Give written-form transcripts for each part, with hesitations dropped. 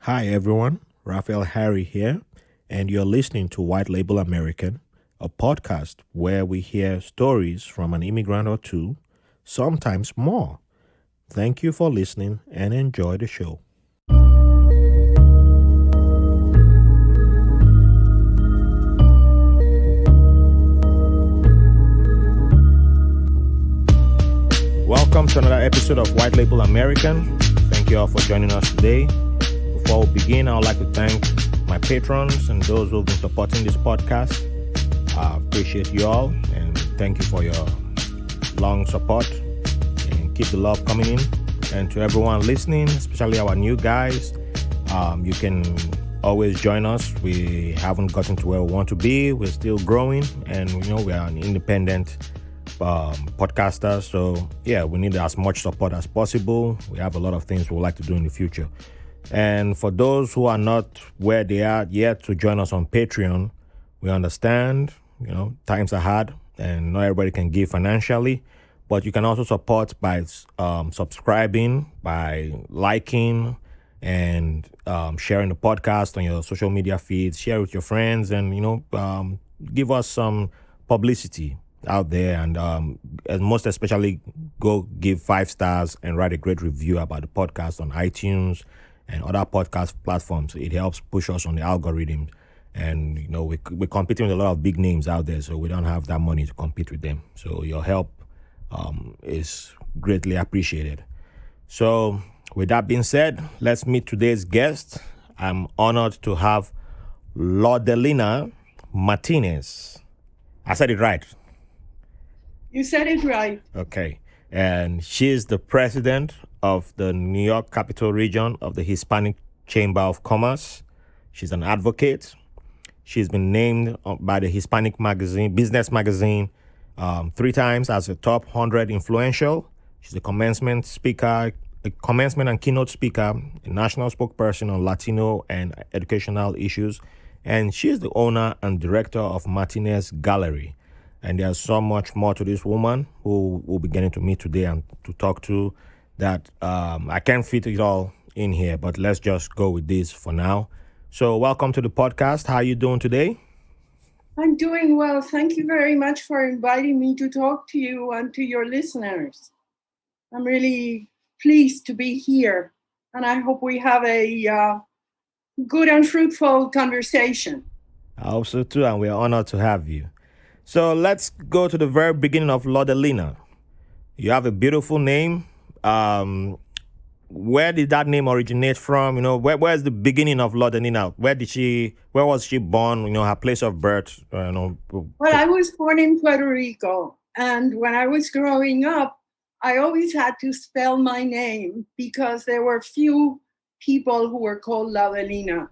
Hi everyone, Raphael Harry here, and you're listening to White Label American, a podcast where we hear stories from an immigrant or two, sometimes more. Thank you for listening and enjoy the show. Welcome to another episode of White Label American. Thank you all for joining us today. Before we begin, I would like to thank my patrons and those who have been supporting this podcast. I appreciate you all and thank you for your long support and keep the love coming in. And to everyone listening, especially our new guys, you can always join us. We haven't gotten to where we want to be. We're still growing and we are an independent podcaster. So yeah, we need as much support as possible. We have a lot of things we would like to do in the future. And for those who are not where they are yet to join us on Patreon, we understand, times are hard and not everybody can give financially, but you can also support by subscribing, by liking and sharing the podcast on your social media feeds, share with your friends and, give us some publicity out there and most especially go give 5 stars and write a great review about the podcast on iTunes and other podcast platforms. It helps push us on the algorithm. And, we're competing with a lot of big names out there, so we don't have that money to compete with them. So your help is greatly appreciated. So with that being said, let's meet today's guest. I'm honored to have Laudelina Martinez. I said it right. You said it right. Okay. And she is the president of the New York Capital Region of the Hispanic Chamber of Commerce. She's an advocate. She's been named by the Hispanic Business Magazine 3 times as a top 100 influential. She's a commencement and keynote speaker, a national spokesperson on Latino and educational issues. And she is the owner and director of Martinez Gallery. And there's so much more to this woman who we'll be getting to meet today and to talk to that I can't fit it all in here, but let's just go with this for now. So welcome to the podcast. How are you doing today? I'm doing well. Thank you very much for inviting me to talk to you and to your listeners. I'm really pleased to be here, and I hope we have a good and fruitful conversation. I hope so too, and we're honored to have you. So let's go to the very beginning of Laudelina. You have a beautiful name. Where did that name originate from? Where's the beginning of Laudelina? Where was she born? Her place of birth. Well, I was born in Puerto Rico, and when I was growing up, I always had to spell my name because there were few people who were called Laudelina.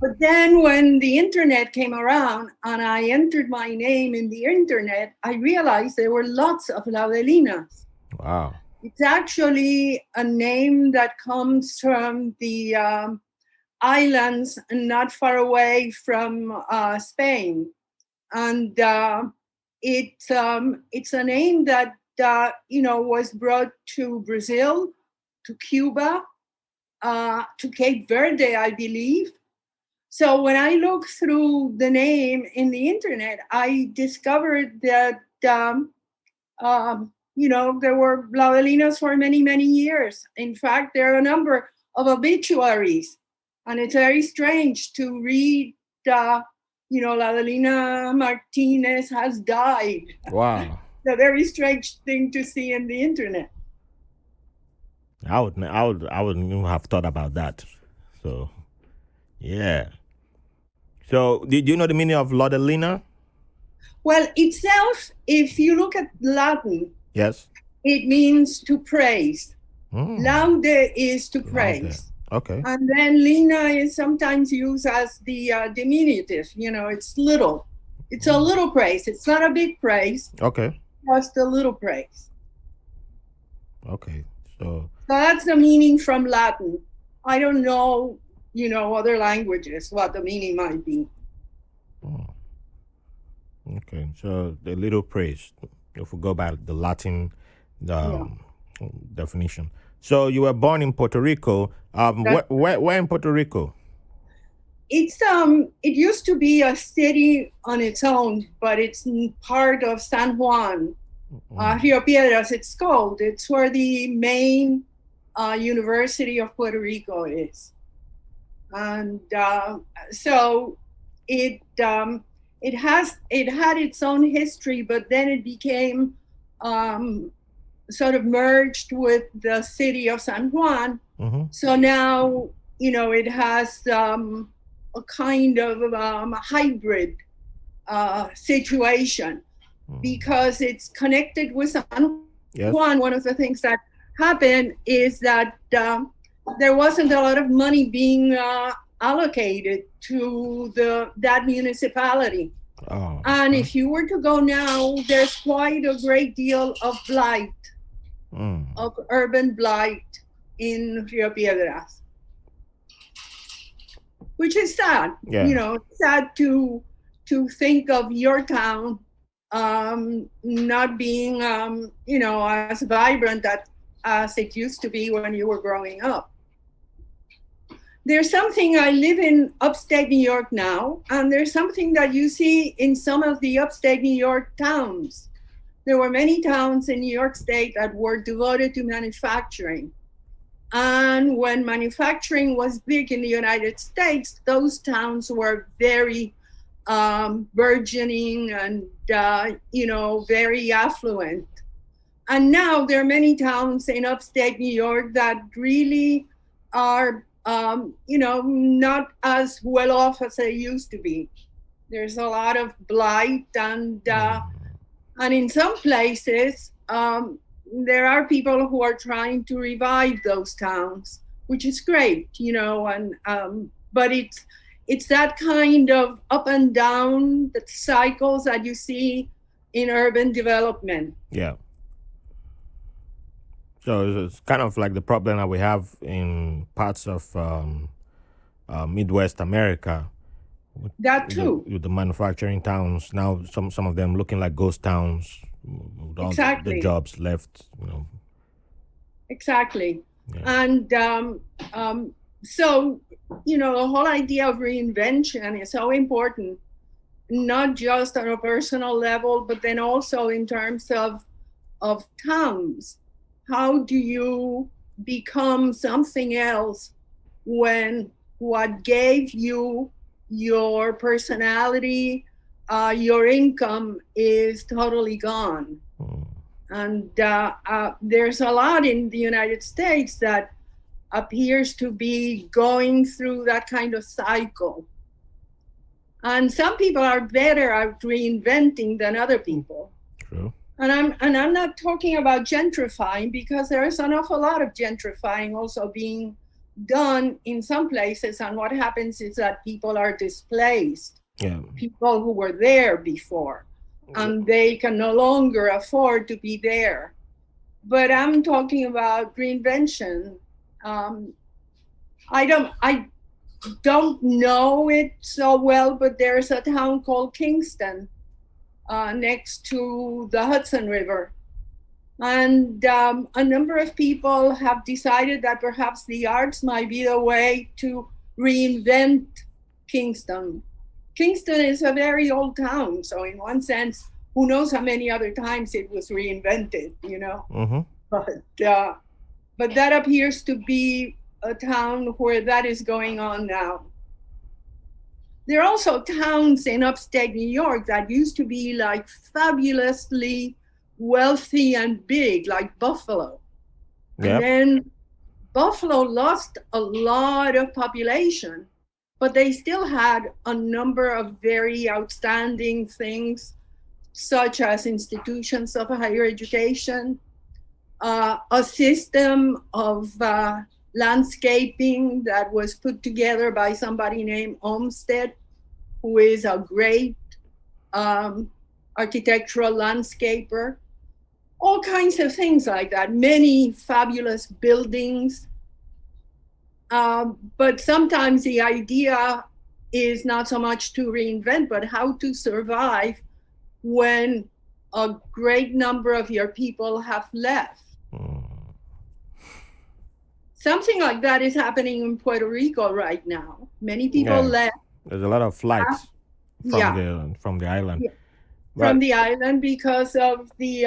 But then when the internet came around and I entered my name in the internet, I realized there were lots of Laudelinas. Wow. It's actually a name that comes from the islands not far away from Spain. And it's a name that, was brought to Brazil, to Cuba, to Cape Verde, I believe. So when I looked through the name in the internet, I discovered that, there were Laudelinas for many, many years. In fact, there are a number of obituaries. And it's very strange to read, Laudelina Martinez has died. Wow. It's a very strange thing to see in the internet. I wouldn't even have thought about that. So, yeah. So, did you know the meaning of Laudelina? Well, itself, if you look at Latin, yes, it means to praise. Laude is to praise. Laude. Okay. And then Lina is sometimes used as the diminutive. It's little. It's a little praise. It's not a big praise. Okay. Just a little praise. Okay. So that's the meaning from Latin. I don't know, other languages, what the meaning might be. Oh. Okay. So the little praise, if we go by the Latin definition. So you were born in Puerto Rico. That Where in Puerto Rico? it used to be a city on its own, but it's part of San Juan, Rio Piedras. It's called. It's where the main University of Puerto Rico is, and so it it had its own history, but then it became um, sort of merged with the city of San Juan. Mm-hmm. So now, it has a kind of hybrid situation because it's connected with San Yes. Juan. One of the things that happened is that there wasn't a lot of money being allocated to that municipality. Oh. And if you were to go now, there's quite a great deal of blight, of urban blight in Rio Piedras, which is sad. Yeah. Sad to think of your town not being, as vibrant as it used to be when you were growing up. There's something, I live in upstate New York now, and there's something that you see in some of the upstate New York towns. There were many towns in New York State that were devoted to manufacturing. And when manufacturing was big in the United States, those towns were very burgeoning and, very affluent. And now there are many towns in upstate New York that really are not as well off as they used to be. There's a lot of blight, and in some places, there are people who are trying to revive those towns, which is great, but it's that kind of up and down, the cycles that you see in urban development. Yeah. So it's kind of like the problem that we have in parts of Midwest America. That too. With the manufacturing towns now, some of them looking like ghost towns. With all Exactly. the jobs left. Exactly. Yeah. And so the whole idea of reinvention is so important, not just on a personal level, but then also in terms of towns. How do you become something else when what gave you your personality, your income is totally gone? And there's a lot in the United States that appears to be going through that kind of cycle. And some people are better at reinventing than other people. True. And I'm not talking about gentrifying, because there is an awful lot of gentrifying also being done in some places. And what happens is that people are displaced. Yeah. People who were there before, and they can no longer afford to be there. But I'm talking about reinvention. I don't know it so well, but there's a town called Kingston next to the Hudson River. And a number of people have decided that perhaps the arts might be the way to reinvent Kingston. Kingston is a very old town, so in one sense, who knows how many other times it was reinvented, Mm-hmm. But that appears to be a town where that is going on now. There are also towns in upstate New York that used to be like fabulously wealthy and big, like Buffalo. Yep. And then Buffalo lost a lot of population, but they still had a number of very outstanding things, such as institutions of higher education, a system of landscaping that was put together by somebody named Olmsted, who is a great architectural landscaper. All kinds of things like that, many fabulous buildings. But sometimes the idea is not so much to reinvent, but how to survive when a great number of your people have left. something like that is happening in Puerto Rico right now. Many people Yeah, left. there's a lot of flights Yeah, from the island. yeah, from But the island because of the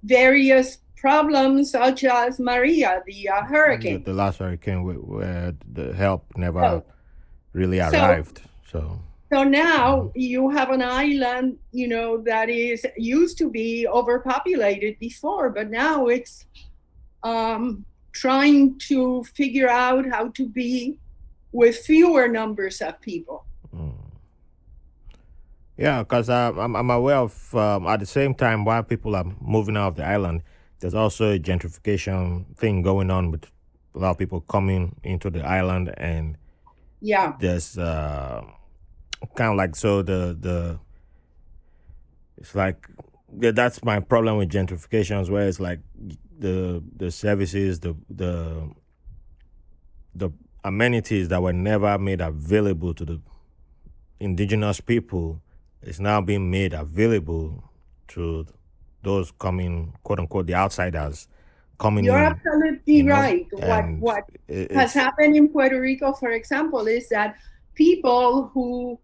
various problems such as Maria, the hurricane. the last hurricane where the help never So, really so, arrived. So so now mhm. you have an island, that is used to be overpopulated before, but now it's trying to figure out how to be with fewer numbers of people. Yeah, because I'm aware of at the same time while people are moving out of the island, there's also a gentrification thing going on with a lot of people coming into the island, and Yeah, there's kind of like so the it's like yeah, that's my problem with gentrifications, where it's like the services, the amenities that were never made available to the indigenous people is now being made available to those coming, quote unquote, the outsiders coming you're in, you absolutely know, right. What and what has it's happened in Puerto Rico, for example, is that people who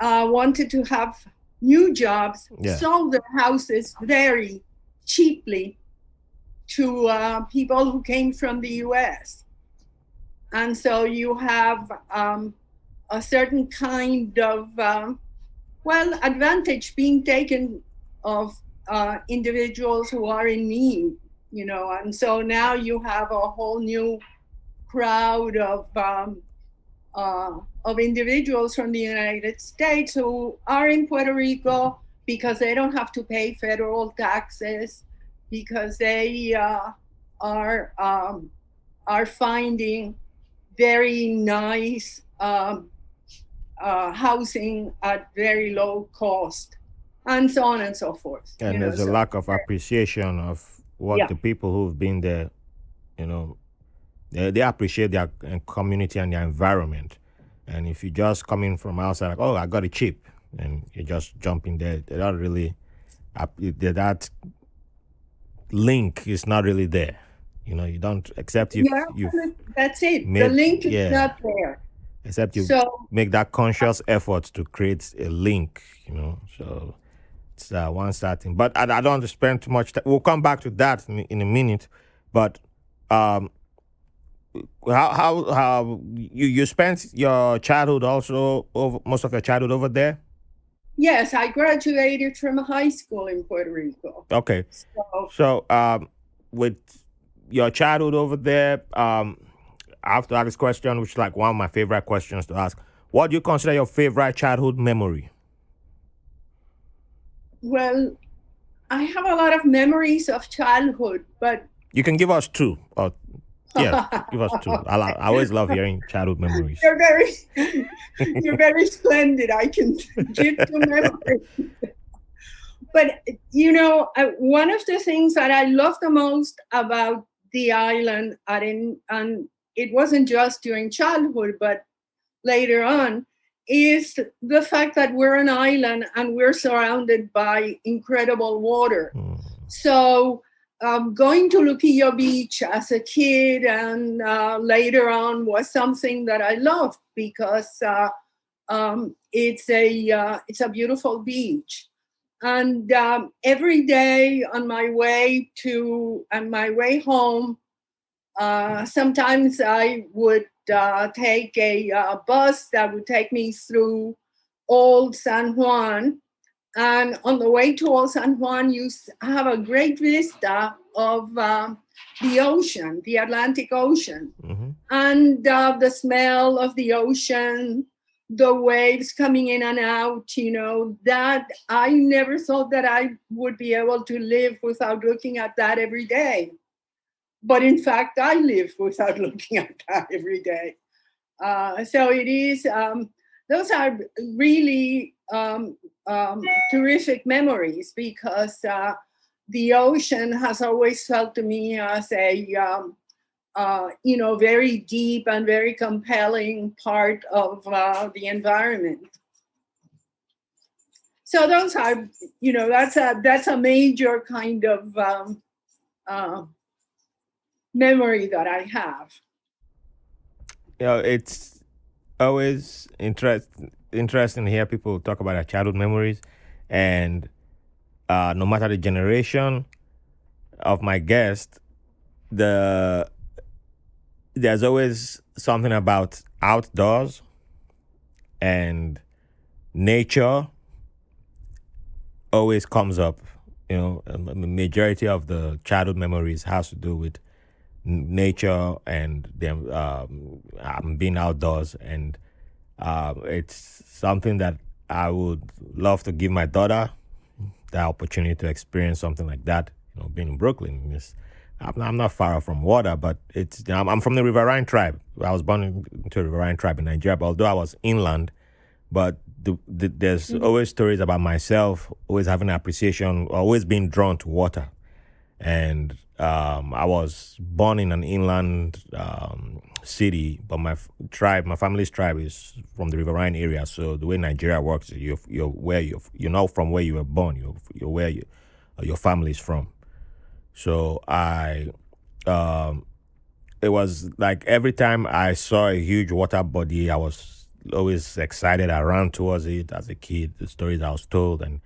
wanted to have new jobs yeah, sold their houses very cheaply to people who came from the U.S. And so you have a certain kind of advantage being taken of individuals who are in need, and so now you have a whole new crowd of individuals from the United States who are in Puerto Rico because they don't have to pay federal taxes, because they are are finding very nice housing at very low cost, and so on and so forth. and there's a So lack of appreciation of what yeah, the people who've been there, you know, they appreciate their community and their environment. And if you just come in from outside, like, oh, I got it cheap, and you just jump in there, they're not really, that link is not really there. You know, you don't, except if yeah, you've that's it. The made, link is yeah, not there. except you So make that conscious effort to create a link, so it's one starting. But I don't want to spend too much time. We'll come back to that in a minute. But um, how you spent your childhood also over most of your childhood over there? yes, I graduated from high school in Puerto Rico. Okay, So so with your childhood over there, I have to ask this question, which is like one of my favorite questions to ask. What do you consider your favorite childhood memory? well, I have a lot of memories of childhood, but You can give us two. Or yeah, give us two. I always love hearing childhood memories. you're very you're very splendid. I can give you memories. But one of the things that I love the most about the island, and it wasn't just during childhood, but later on, is the fact that we're an island and we're surrounded by incredible water. Mm. So going to Luquillo Beach as a kid and later on was something that I loved because it's a beautiful beach. And every day on my way home, sometimes I would take a bus that would take me through Old San Juan. And on the way to Old San Juan, you have a great vista of the ocean, the Atlantic Ocean, Mm-hmm. and the smell of the ocean, the waves coming in and out, that I never thought that I would be able to live without looking at that every day. But in fact, I live without looking at that every day. So it is, those are really terrific memories because the ocean has always felt to me as a, very deep and very compelling part of the environment. So those are, that's a major kind of uh, memory that I have. It's always interesting to hear people talk about their childhood memories, and no matter the generation of my guest, the there's always something about outdoors and nature always comes up. The majority of the childhood memories has to do with nature and them being outdoors, and it's something that I would love to give my daughter the opportunity to experience something like that. Being in Brooklyn, I'm not far from water, but I'm from the Riverine tribe. I was born into a Riverine tribe in Nigeria, but although I was inland, but there's always stories about myself, always having appreciation, always being drawn to water. And I was born in an inland city, but my family's tribe is from the Riverine area. So the way Nigeria works, you're not from where you were born. You're where your family is from. So um, it was like every time I saw a huge water body, I was always excited. I ran towards it as a kid. The stories I was told, and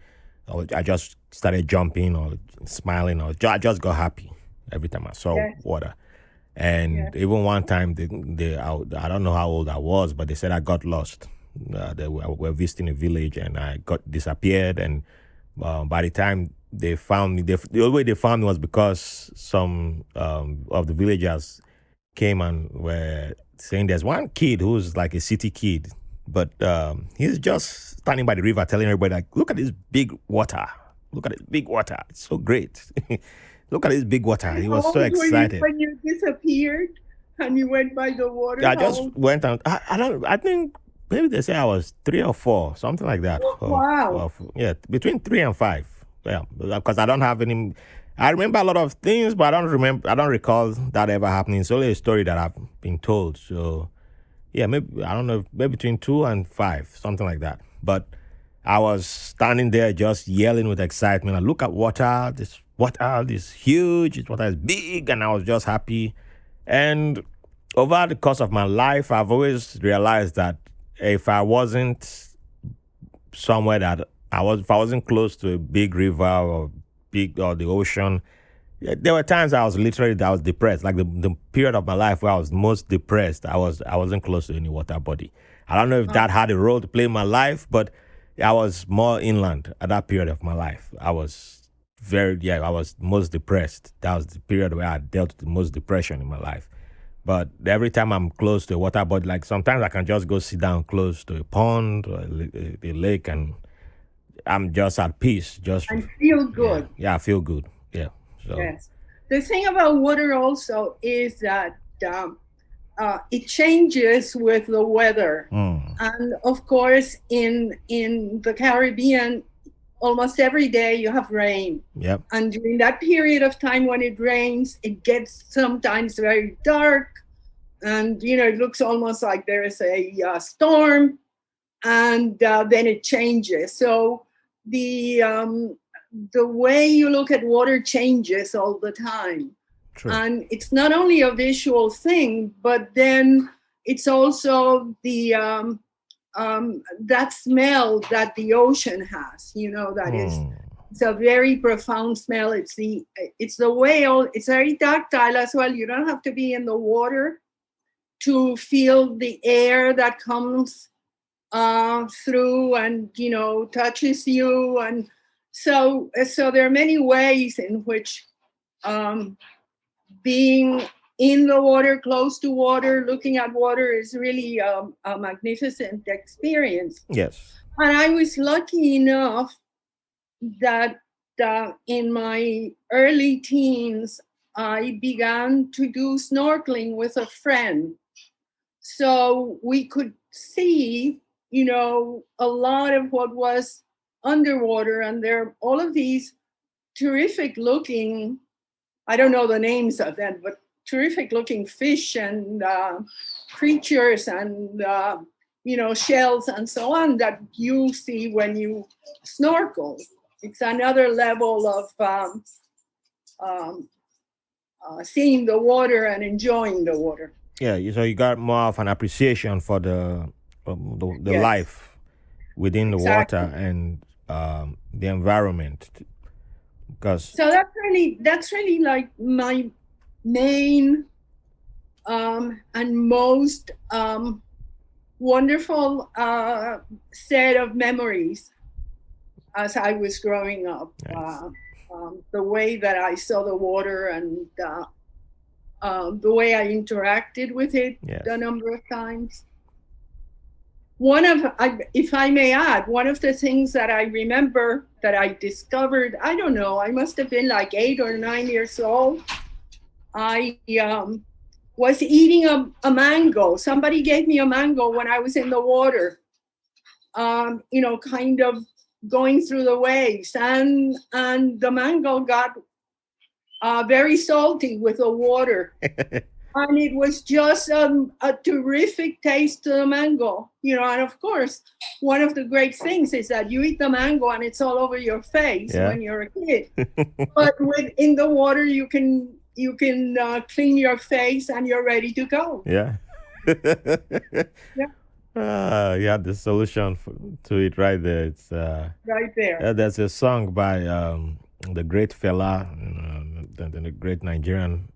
I just started jumping or smiling, or I just got happy every time I saw Yes, water. And yes. even one time, I don't know how old I was, but they said I got lost. They were visiting a village, and I got disappeared. And by the time they found me, the only way they found me was because some of the villagers came and were saying there's one kid who's like a city kid, but he's just standing by the river telling everybody, like, look at this big water. Look at this big water. It's so great. Look at this big water. And He how was so old were you excited. when you disappeared and you went by the water? I How just old? went and I think maybe they say I was 3 or 4, something like that. Wow. Yeah, between 3 and 5. Yeah, because I don't have any. I remember a lot of things, but I don't recall that ever happening. It's only a story that I've been told. So yeah, maybe I don't know, maybe between 2 and 5, something like that. But I was standing there just yelling with excitement. I look at water. This water is huge. This water is big, and I was just happy. And over the course of my life, I've always realized that if I wasn't somewhere that if I wasn't close to a big river or the ocean, yeah, there were times I was depressed. Like the period of my life where I was most depressed, I wasn't close to any water body. I don't know if Uh, that had a role to play in my life, but I was more inland at that period of my life. I was most depressed. That was the period where I dealt with the most depression in my life. But every time I'm close to a water body, like sometimes I can just go sit down close to a pond or a lake, and I'm just at peace. Just and feel yeah, good. yeah, I feel good. Yeah. So Yes. The thing about water also is that it changes with the weather. And of course, in the Caribbean, almost every day you have rain. yep. And during that period of time when it rains, it gets sometimes very dark. And, it looks almost like there is a storm. And then it changes. So the way you look at water changes all the time. True. And it's not only a visual thing, but then it's also that smell that the ocean has. That is, it's a very profound smell. It's the whale. It's very tactile as well. You don't have to be in the water to feel the air that comes through and touches you. And so there are many ways in which being in the water, close to water, looking at water is really a magnificent experience. Yes. And I was lucky enough that in my early teens, I began to do snorkeling with a friend. So we could see, a lot of what was underwater. And there are all of these terrific looking, I don't know the names of them, but terrific looking fish and creatures and, shells and so on that you see when you snorkel. It's another level of um, seeing the water and enjoying the water. Yeah, so you got more of an appreciation for the Yes, life within the water exactly. and the environment, because So that's really like my main and most wonderful set of memories as I was growing up. yes, The way that I saw the water and the way I interacted with it yes, a number of times. If I may add, one of the things that I remember that I discovered, I don't know, I must have been like 8 or 9 years old. I was eating a mango. Somebody gave me a mango when I was in the water, kind of going through the waves, and the mango got very salty with the water. And it was just a terrific taste to the mango, and of course, one of the great things is that you eat the mango and it's all over your face yeah, when you're a kid. But in the water, you can clean your face and you're ready to go. yeah. Yeah, You had the solution to it right there. It's right there. there's a song by the great fella, the great Nigerian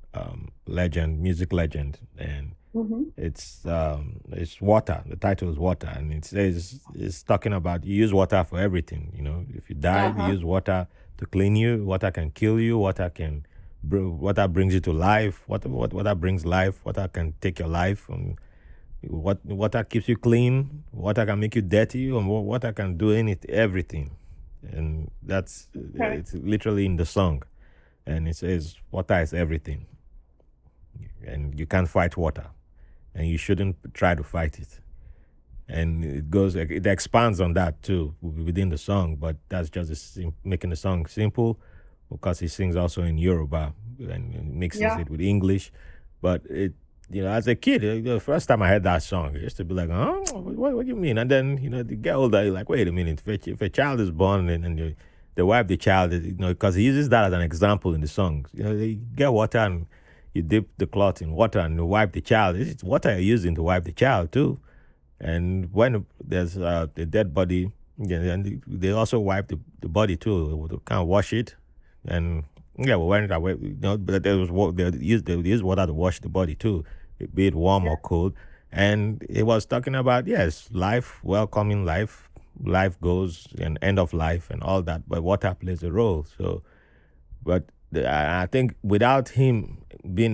legend, music legend, and Hmm. it's water. The title is water, and it says it's talking about you use water for everything. If you die, Uh you huh. use water to clean you. Water can kill you. Water brings you to life. Water brings life. Water can take your life. And water keeps you clean. Water can make you dirty, and water can do anything, everything. And that's Okay. it's literally in the song, and it says water is everything, and you can't fight water, and you shouldn't try to fight it. And it expands on that too within the song, but that's just making the song simple, because he sings also in Yoruba and mixes Yeah. it with English. But as a kid, the first time I heard that song, I used to be like, huh, what do you mean? And then you get older, you're like, wait a minute, if a child is born and they wipe the child, because he uses that as an example in the songs. They get water and you dip the cloth in water and you wipe the child. It's water you're using to wipe the child too. And when there's the dead body, yeah, and they also wipe the body too, to kind of wash it. And yeah, well, when away, but they use water to wash the body too, be it warm or cold. And it was talking about, yes, life, welcoming life, life goes and end of life and all that, but water plays a role. So, but I think without him being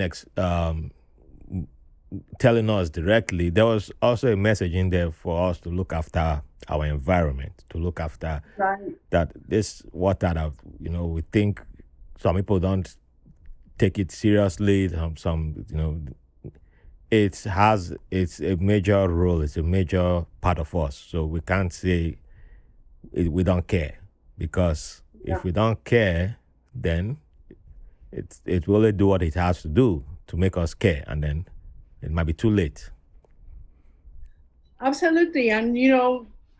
telling us directly, there was also a message in there for us to look after our environment, to look after Right. that this water that we think some people don't take it seriously. It's a major role. It's a major part of us. So we can't say we don't care, because Yeah. if we don't care, then it will only do what it has to do to make us care, and then it might be too late. Absolutely. And,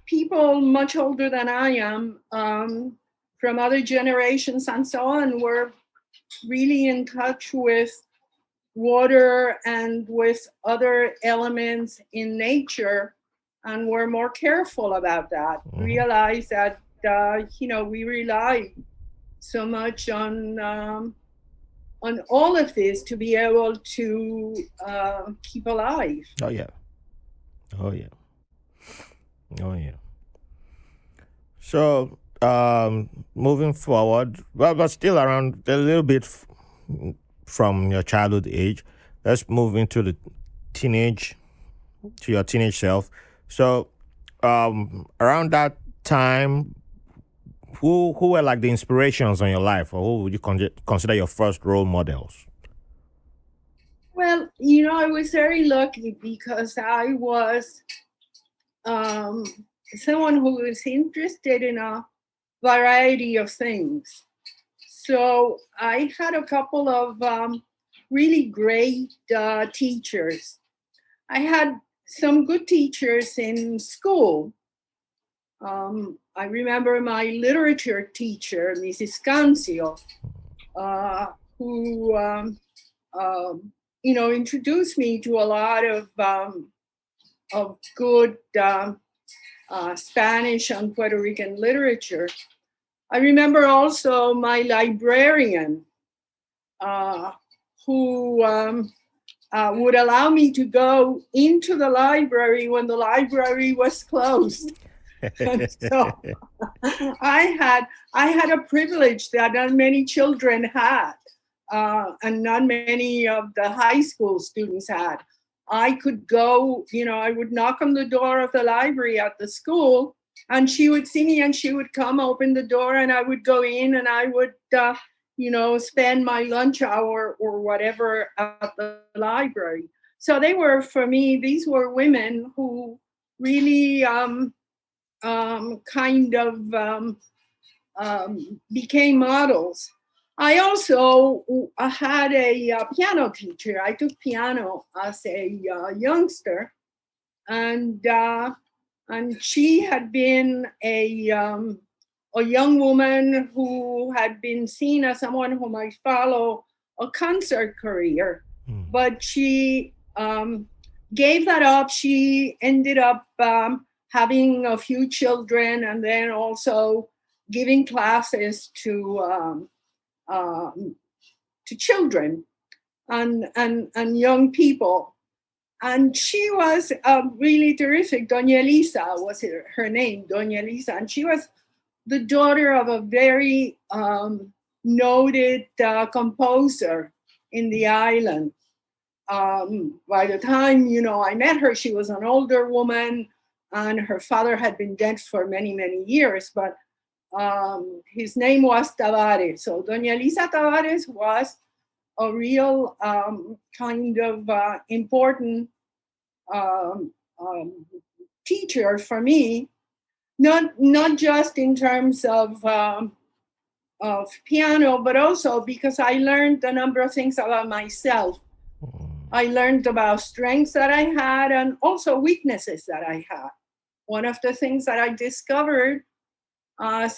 people much older than I am, from other generations and so on, were really in touch with water and with other elements in nature, and were more careful about that. Hmm. Realize that, we rely so much on all of this to be able to keep alive. Oh yeah. Oh yeah. Oh yeah. So, moving forward, well, but still around a little bit from your childhood age, let's move into the teenage, to your teenage self. So, around that time, who were like the inspirations on your life, or who would you consider your first role models? Well, I was very lucky because I was um, someone who was interested in a variety of things. So I had a couple of really great teachers. I had some good teachers in school. I remember my literature teacher, Mrs. Cancio, uh, who introduced me to a lot of good Spanish and Puerto Rican literature. I remember also my librarian, who would allow me to go into the library when the library was closed. And so I had a privilege that not many children had, and not many of the high school students had. I could go, I would knock on the door of the library at the school, and she would see me and she would come open the door, and I would go in, and I would, spend my lunch hour or whatever at the library. So these were women who really became models. I also had a piano teacher. I took piano as a youngster, and she had been a young woman who had been seen as someone who might follow a concert career, but she gave that up. She ended up having a few children, and then also giving classes to children and young people. And she was really terrific. Doña Elisa was her name, Doña Elisa. And she was the daughter of a very noted composer in the island. By the time, I met her, she was an older woman, and her father had been dead for many, many years. But his name was Tavares. So Doña Elisa Tavares was a real kind of important teacher for me, not just in terms of piano, but also because I learned a number of things about myself. I learned about strengths that I had and also weaknesses that I had. One of the things that I discovered as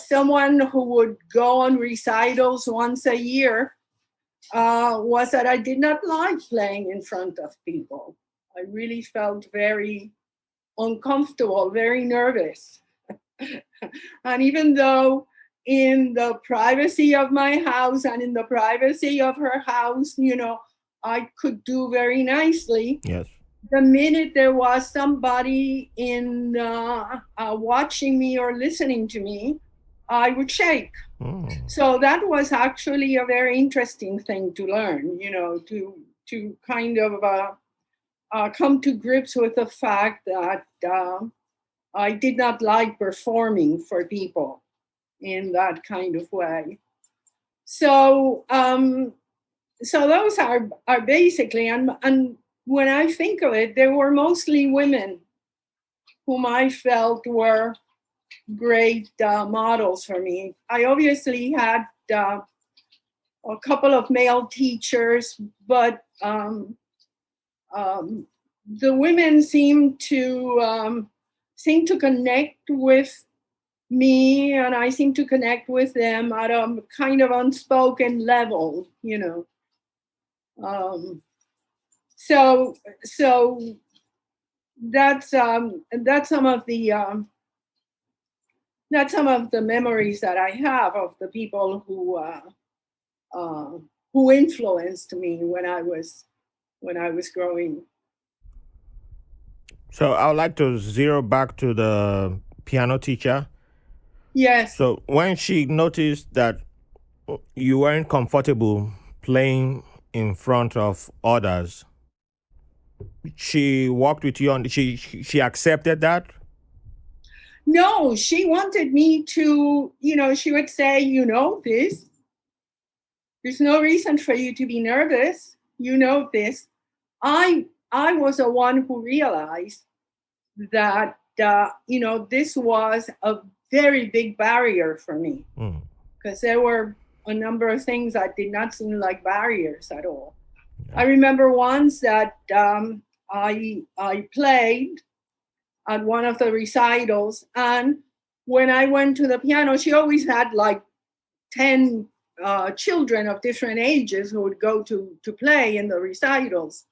someone who would go on recitals once a year was that I did not like playing in front of people. I really felt very uncomfortable, very nervous. And even though in the privacy of my house and in the privacy of her house, I could do very nicely. Yes. The minute there was somebody in watching me or listening to me, I would shake. So that was actually a very interesting thing to learn, to kind of come to grips with the fact that I did not like performing for people in that kind of way. So so those are basically, and when I think of it, they were mostly women whom I felt were great models for me. I obviously had a couple of male teachers, but the women seemed to connect with me, and I seemed to connect with them at a kind of unspoken level, So that's some of the memories that I have of the people who influenced me when I was growing. So I would like to zero back to the piano teacher. Yes. So when she noticed that you weren't comfortable playing in front of others, she worked with you on. She accepted that. No, she wanted me to. She would say, this. There's no reason for you to be nervous. This. I was the one who realized that this was a very big barrier for me, because there were a number of things that did not seem like barriers at all. Yeah. I remember once that I played at one of the recitals, and when I went to the piano, she always had like 10 children of different ages who would go to play in the recitals.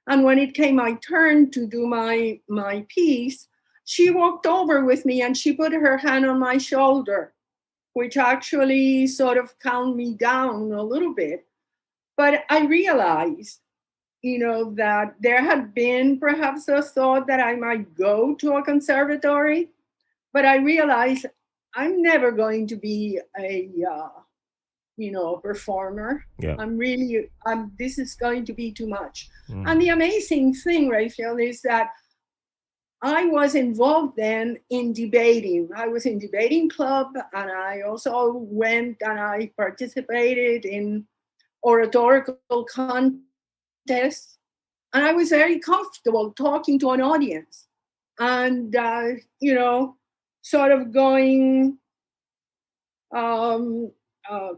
And when it came my turn to do my piece, she walked over with me and she put her hand on my shoulder, which actually sort of calmed me down a little bit. But I realized, that there had been perhaps a thought that I might go to a conservatory, but I realized I'm never going to be a performer. Yeah. This is going to be too much. Mm. And the amazing thing, Raphael, is that I was involved then in debating. I was in debating club, and I also went and I participated in oratorical contests, and I was very comfortable talking to an audience, and sort of going um, uh,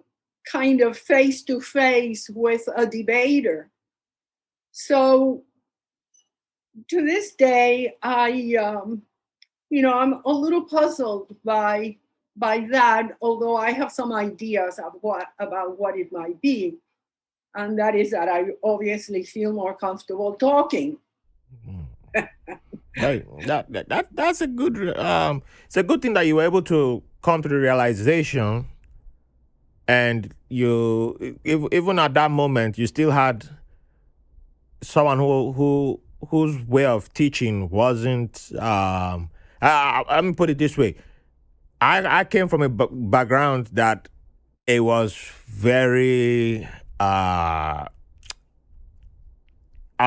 kind of face to face with a debater. So to this day, I'm a little puzzled by that, although I have some ideas of about what it might be, and that is that I obviously feel more comfortable talking. Mm. Hey, that's a good it's a good thing that you were able to come to the realization, and even at that moment you still had someone whose way of teaching wasn't let me put it this way. I came from a background that it was very I'll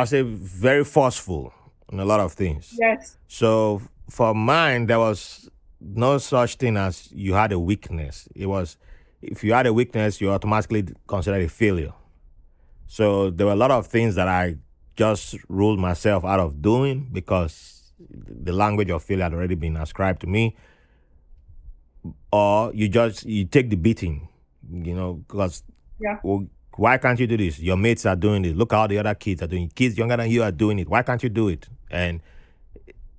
say very forceful in a lot of things. Yes. So for mine, there was no such thing as you had a weakness. It was, if you had a weakness, you automatically considered a failure. So there were a lot of things that I just ruled myself out of doing because the language of failure had already been ascribed to me. Or you take the beating, because Yeah. well, why can't you do this? Your mates are doing it. Look how the other kids are doing it. Kids younger than you are doing it. Why can't you do it? And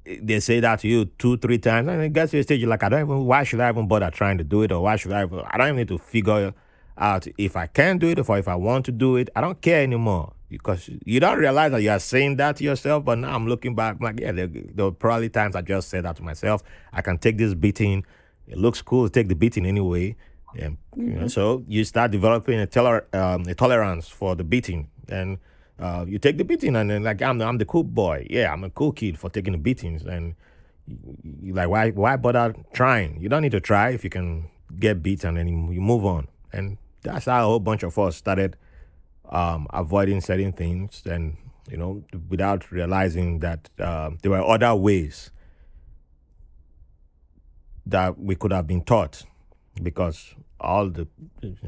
they say that to you 2, 3 times, and it gets to a stage you're like, why should I even bother trying to do it? Or I don't even need to figure out if I can do it or if I want to do it. I don't care anymore because you don't realize that you are saying that to yourself. But now I'm looking back, I'm like, yeah, there were probably times I just said that to myself. I can take this beating. It looks cool to take the beating anyway. And so you start developing a tolerance for the beating, and you take the beating, and then like I'm the cool boy. Yeah, I'm a cool kid for taking the beatings, and you like why bother trying? You don't need to try if you can get beat, and then you move on. And that's how a whole bunch of us started avoiding certain things, and without realizing that there were other ways that we could have been taught, because all the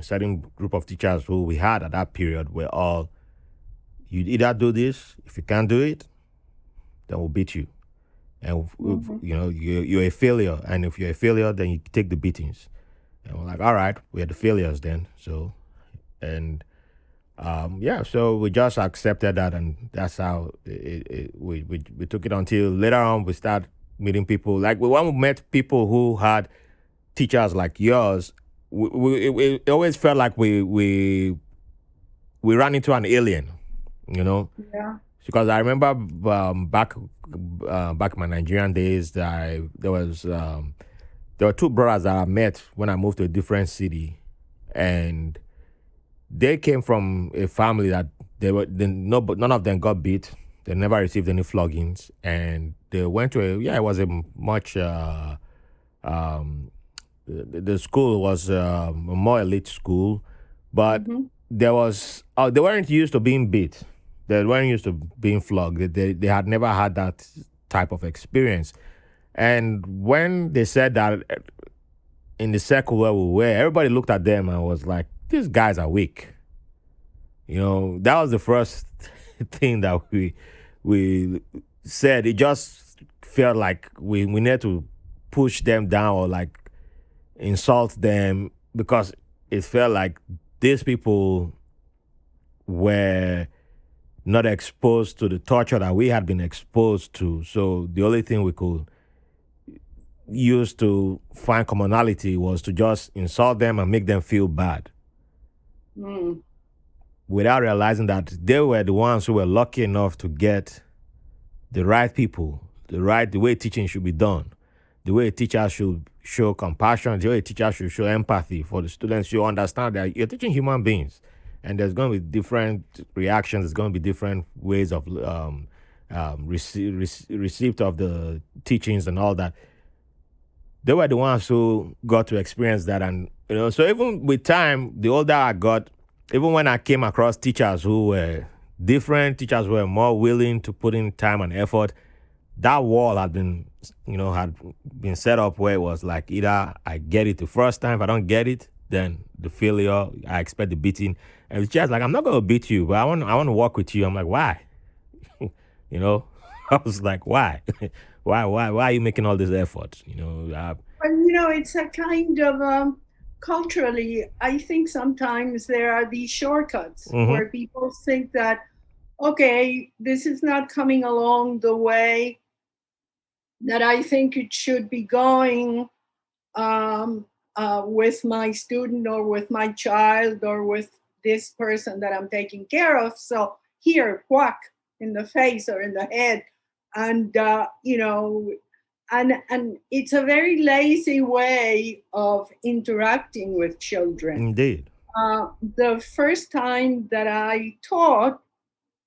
certain group of teachers who we had at that period were all, you either do this, if you can't do it, then we'll beat you, and you're a failure, and if you're a failure, then you take the beatings. And we're like, all right, we're the failures then. So, and so we just accepted that, and that's how we took it until later on we start meeting people. Like when we met people who had teachers like yours, it always felt like we ran into an alien, Yeah. because I remember back in my Nigerian days that there were two brothers that I met when I moved to a different city, and they came from a family that none of them got beat. They never received any floggings, and they went to it was a much the school was a more elite school, but Mm-hmm. they weren't used to being beat. They weren't used to being flogged. They had never had that type of experience. And when they said that in the circle where we were, everybody looked at them and was like, these guys are weak. That was the first thing that we said. It just felt like we needed to push them down or like insult them, because it felt like these people were not exposed to the torture that we had been exposed to. So the only thing we could use to find commonality was to just insult them and make them feel bad. Mm. without realizing that they were the ones who were lucky enough to get the right people, the way teaching should be done, the way a teacher should show compassion, the way a teacher should show empathy for the students. You understand that you're teaching human beings, and there's going to be different reactions. There's going to be different ways of receipt of the teachings and all that. They were the ones who got to experience that, and so even with time, the older I got, even when I came across teachers who were different, teachers who were more willing to put in time and effort, that wall had been set up where it was like either I get it the first time. If I don't get it, then the failure, I expect the beating. And it's just like, I'm not gonna beat you, but I want to work with you. I'm like, why? you know, I was like, why? why are you making all this effort? But it's a kind of culturally, I think sometimes there are these shortcuts Mm-hmm. where people think that, okay, this is not coming along the way that I think it should be going, with my student or with my child or with this person that I'm taking care of. So here, whack in the face or in the head, and and it's a very lazy way of interacting with children. Indeed. The first time that I taught,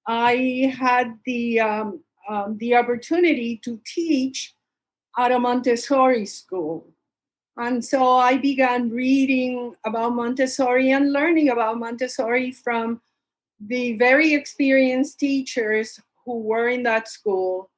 I had the opportunity to teach at a Montessori school. And so I began reading about Montessori and learning about Montessori from the very experienced teachers who were in that school,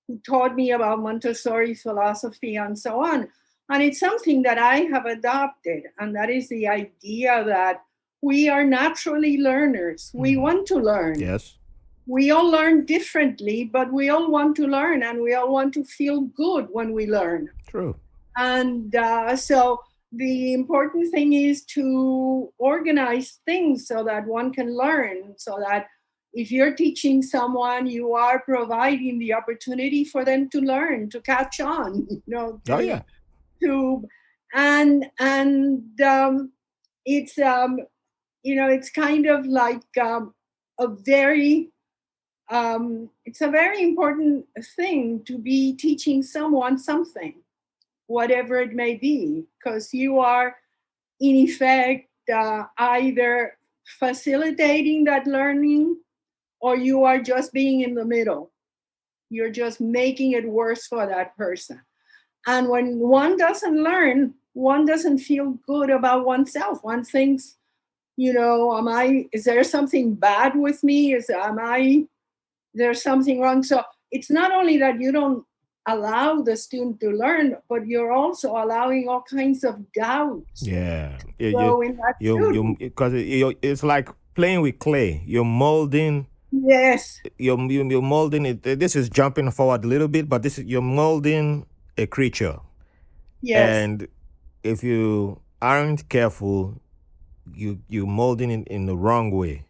who taught me about Montessori philosophy and so on. And it's something that I have adopted, and that is the idea that we are naturally learners. We want to learn. Yes. We all learn differently, but we all want to learn, and we all want to feel good when we learn. True. And so the important thing is to organize things so that one can learn, so that if you're teaching someone, you are providing the opportunity for them to learn, to catch on, Oh yeah. to and it's it's kind of like a very it's a very important thing to be teaching someone something, whatever it may be, because you are, in effect, either facilitating that learning or you are just being in the middle. You're just making it worse for that person. And when one doesn't learn, one doesn't feel good about oneself. One thinks, is there something bad with me? There's something wrong? So it's not only that you don't allow the student to learn, but you're also allowing all kinds of doubts Yeah. to go in that student. Because it's like playing with clay. Yes, You're molding it. This is jumping forward a little bit, but this is you're molding a creature, yes, and if you aren't careful, you molding it in the wrong way.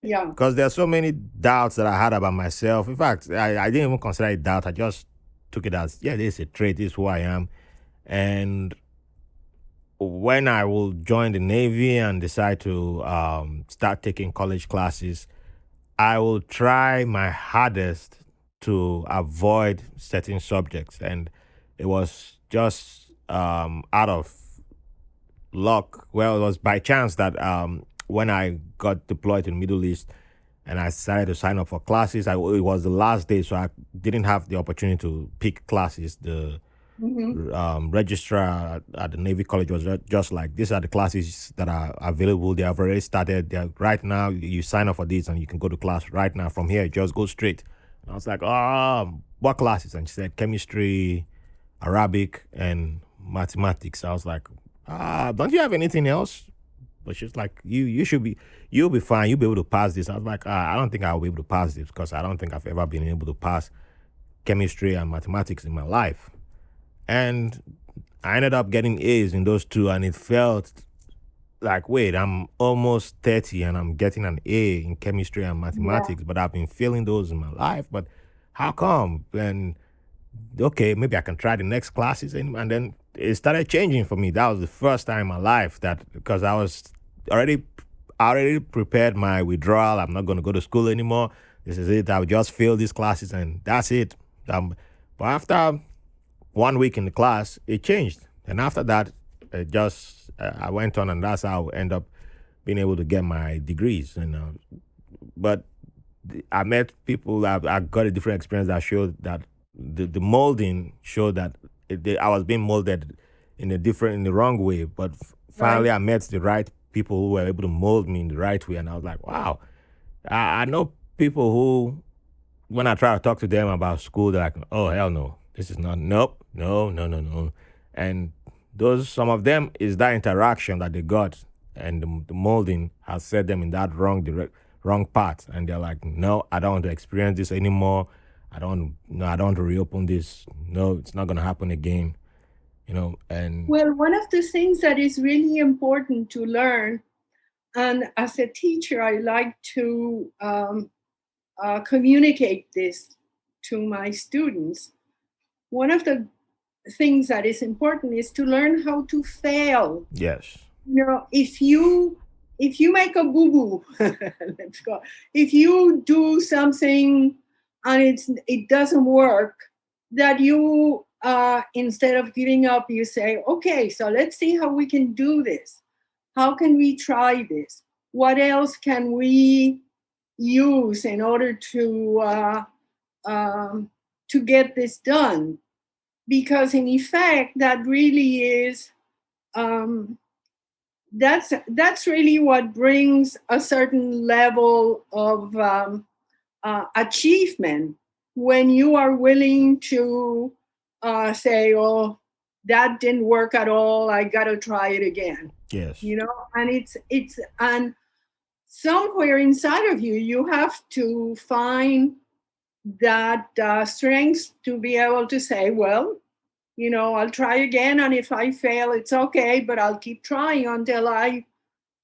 yeah, Because there are so many doubts that I had about myself. In fact, I didn't even consider it doubt. I just took it as, yeah, this is a trait. This is who I am. And when I will join the Navy and decide to start taking college classes, I will try my hardest to avoid certain subjects. And it was just out of luck. Well, it was by chance that when I got deployed to the Middle East and I decided to sign up for classes, it was the last day, so I didn't have the opportunity to pick classes. The hmm, registrar at the Navy College was just like, these are the classes that are available. They have already started. They're, right now, you sign up for this and you can go to class right now. From here, just go straight. And I was like, what classes? And she said chemistry, Arabic, and mathematics. I was like, don't you have anything else? But she's like, you'll be fine. You'll be able to pass this. I was like, I don't think I'll be able to pass this because I don't think I've ever been able to pass chemistry and mathematics in my life. And I ended up getting A's in those two, and it felt like, wait, I'm almost 30 and I'm getting an A in chemistry and yeah, mathematics, but I've been failing those in my life. But how come? And okay, maybe I can try the next classes. And then it started changing for me. That was the first time in my life that, because I was already already prepared my withdrawal. I'm not going to go to school anymore. This is it. I'll just fail these classes and that's it. But after 1 week in the class, it changed. And after that, I went on, and that's how I end up being able to get my degrees. But I met people. I got a different experience that showed that the molding showed that I was being molded in the wrong way. But finally, Right. I met the right people who were able to mold me in the right way, and I was like, wow. I know people who, when I try to talk to them about school, they're like, "Oh hell no, this is not. Nope, no, no, no, no." And those some of them is that interaction that they got, and the molding has set them in that wrong path, and they're like, "No, I don't want to experience this anymore. I don't want to reopen this. No, it's not gonna happen again." And Well, one of the things that is really important to learn, and as a teacher, I like to communicate this to my students. One of the things that is important is to learn how to fail. yes, If you make a boo boo, let's go. If you do something and it doesn't work, that you instead of giving up, you say, okay, so let's see how we can do this. How can we try this? What else can we use in order to get this done? Because in effect, that really is um, that's really what brings a certain level of achievement when you are willing to say, "Oh, that didn't work at all. I got to try it again." yes, And it's and somewhere inside of you, you have to find that strength to be able to say, "Well, I'll try again, and if I fail, it's okay, but I'll keep trying until I'm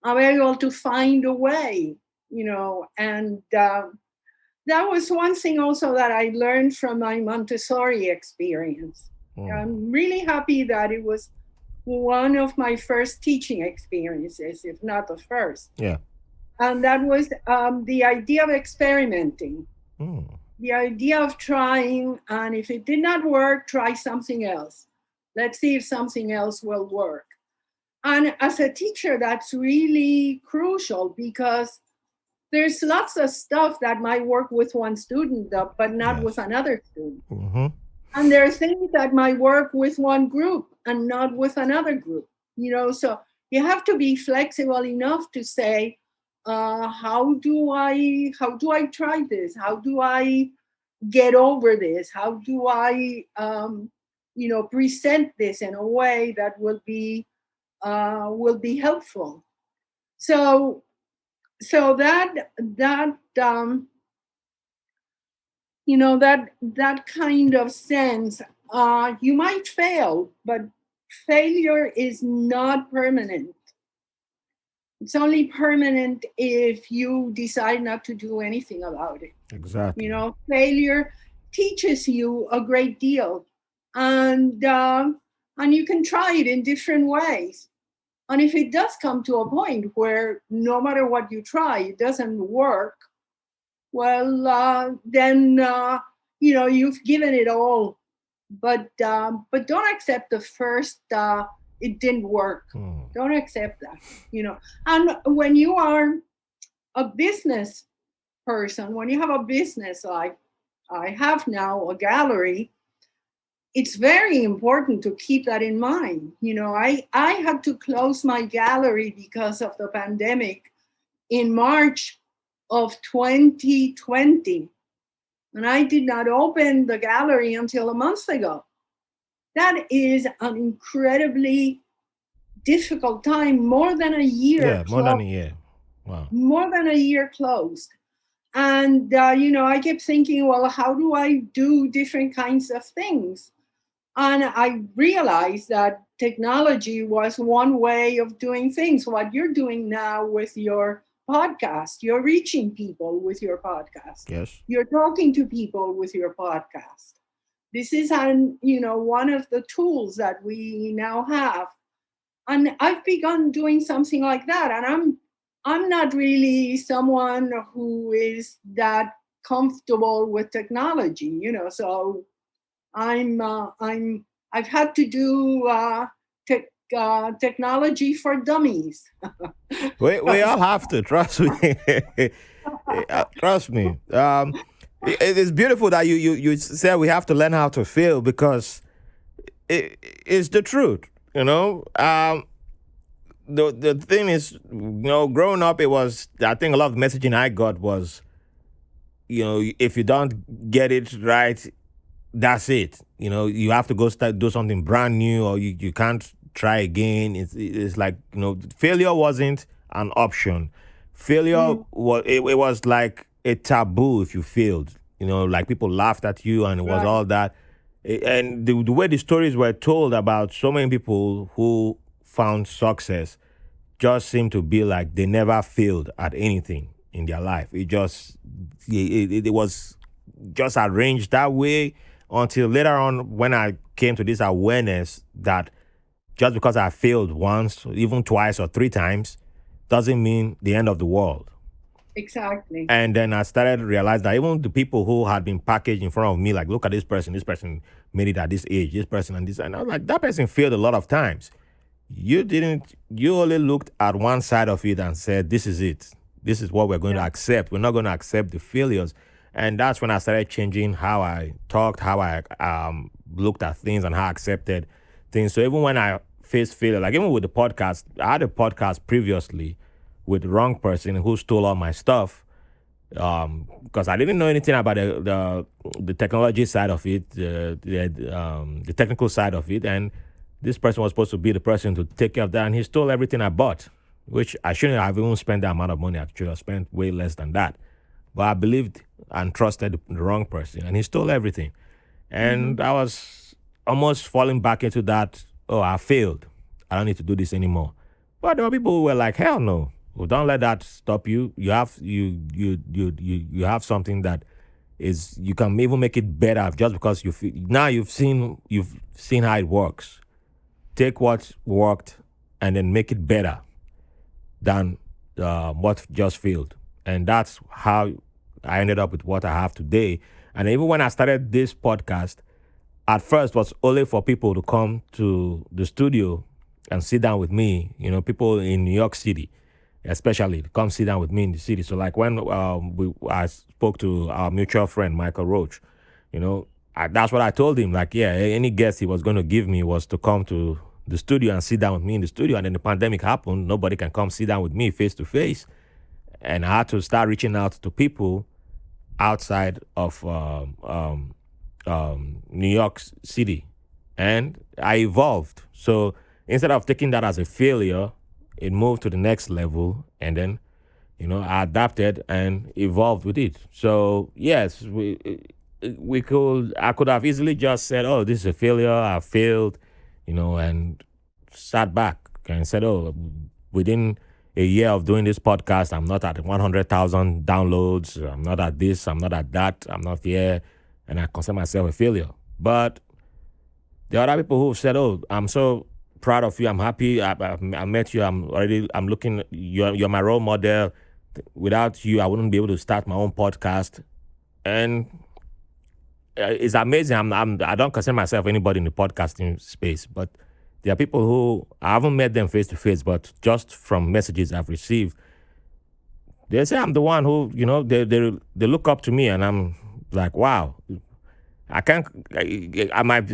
able to find a way." And that was one thing also that I learned from my Montessori experience. mm, I'm really happy that it was one of my first teaching experiences, if not the first. yeah, And that was the idea of experimenting, mm, the idea of trying, and if it did not work, try something else. Let's see if something else will work. And as a teacher, that's really crucial because there's lots of stuff that might work with one student, but not with yes, another student. mm-hmm, And there are things that might work with one group and not with another group. So you have to be flexible enough to say, how do I try this? How do I get over this? How do I present this in a way that will be helpful? So that that kind of sense, you might fail, but failure is not permanent. It's only permanent if you decide not to do anything about it. exactly, Failure teaches you a great deal, and you can try it in different ways. And if it does come to a point where no matter what you try, it doesn't work, well, then you've given it all. But don't accept the first it didn't work. mm, Don't accept that. And when you are a business person, when you have a business like I have now, a gallery, it's very important to keep that in mind. I had to close my gallery because of the pandemic in March of 2020. And I did not open the gallery until a month ago. That is an incredibly difficult time, more than a year yeah, more than closed, a year, wow, more than a year closed. And, I kept thinking, well, how do I do different kinds of things? And I realized that technology was one way of doing things. What you're doing now with your podcast, you're reaching people with your podcast. yes, You're talking to people with your podcast. This is one of the tools that we now have. And I've begun doing something like that. And I'm not really someone who is that comfortable with technology, So I've had to do tech, technology for dummies. We all have to trust me. Trust me. It's beautiful that you said we have to learn how to feel because it's the truth. You know, the thing is, growing up, it was, I think a lot of messaging I got was, if you don't get it right, that's it. You have to go start do something brand new, or you can't try again. It's like, failure wasn't an option. Failure Mm, was, it was like a taboo if you failed. Like people laughed at you, and it was right, all that. And the way the stories were told about so many people who found success just seemed to be like they never failed at anything in their life. It was just arranged that way until later on when I came to this awareness that just because I failed once, even twice or three times, doesn't mean the end of the world. exactly. And then I started to realize that even the people who had been packaged in front of me, like, look at this person made it at this age, this person and this, and I was like, that person failed a lot of times. You only looked at one side of it and said, this is it. This is what we're going to Yeah. accept. We're not going to accept the failures. And that's when I started changing how I talked, how I looked at things, and how I accepted things. So even when I faced failure, like even with the podcast, I had a podcast previously with the wrong person who stole all my stuff, because I didn't know anything about the technology side of it, the technical side of it, and this person was supposed to be the person to take care of that, and he stole everything I bought, which I shouldn't have even spent that amount of money. Actually, I spent way less than that, but I believed and trusted the wrong person, and he stole everything, Hmm. and I was almost falling back into that. Oh, I failed. I don't need to do this anymore. But there were people who were like, hell no. Well, don't let that stop you. You have something that is, you can even make it better just because now you've seen how it works. Take what worked and then make it better than what just failed. And that's how I ended up with what I have today. And even when I started this podcast, at first was only for people to come to the studio and sit down with me. People in New York City, especially, to come sit down with me in the city. So like when I spoke to our mutual friend Michael Roach, you know, that's what I told him. Like, yeah, any guest he was going to give me was to come to the studio and sit down with me in the studio. And then the pandemic happened. Nobody can come sit down with me face to face, and I had to start reaching out to people outside of New York City, and I evolved. So instead of taking that as a failure, it moved to the next level, and then I adapted and evolved with it. So yes, I could have easily just said, "Oh, this is a failure. I failed," and sat back and said, "Oh, within a year of doing this podcast, I'm not at 100,000 downloads. I'm not at this. I'm not at that. I'm not here," and I consider myself a failure. But there are other people who said, "Oh, I'm so proud of you. I'm happy. I met you. I'm looking. You're my role model. Without you, I wouldn't be able to start my own podcast." And it's amazing. I don't consider myself anybody in the podcasting space, but there are people who I haven't met them face to face, but just from messages I've received, they say I'm the one who, they look up to me, and I'm like, wow. I can't. I might.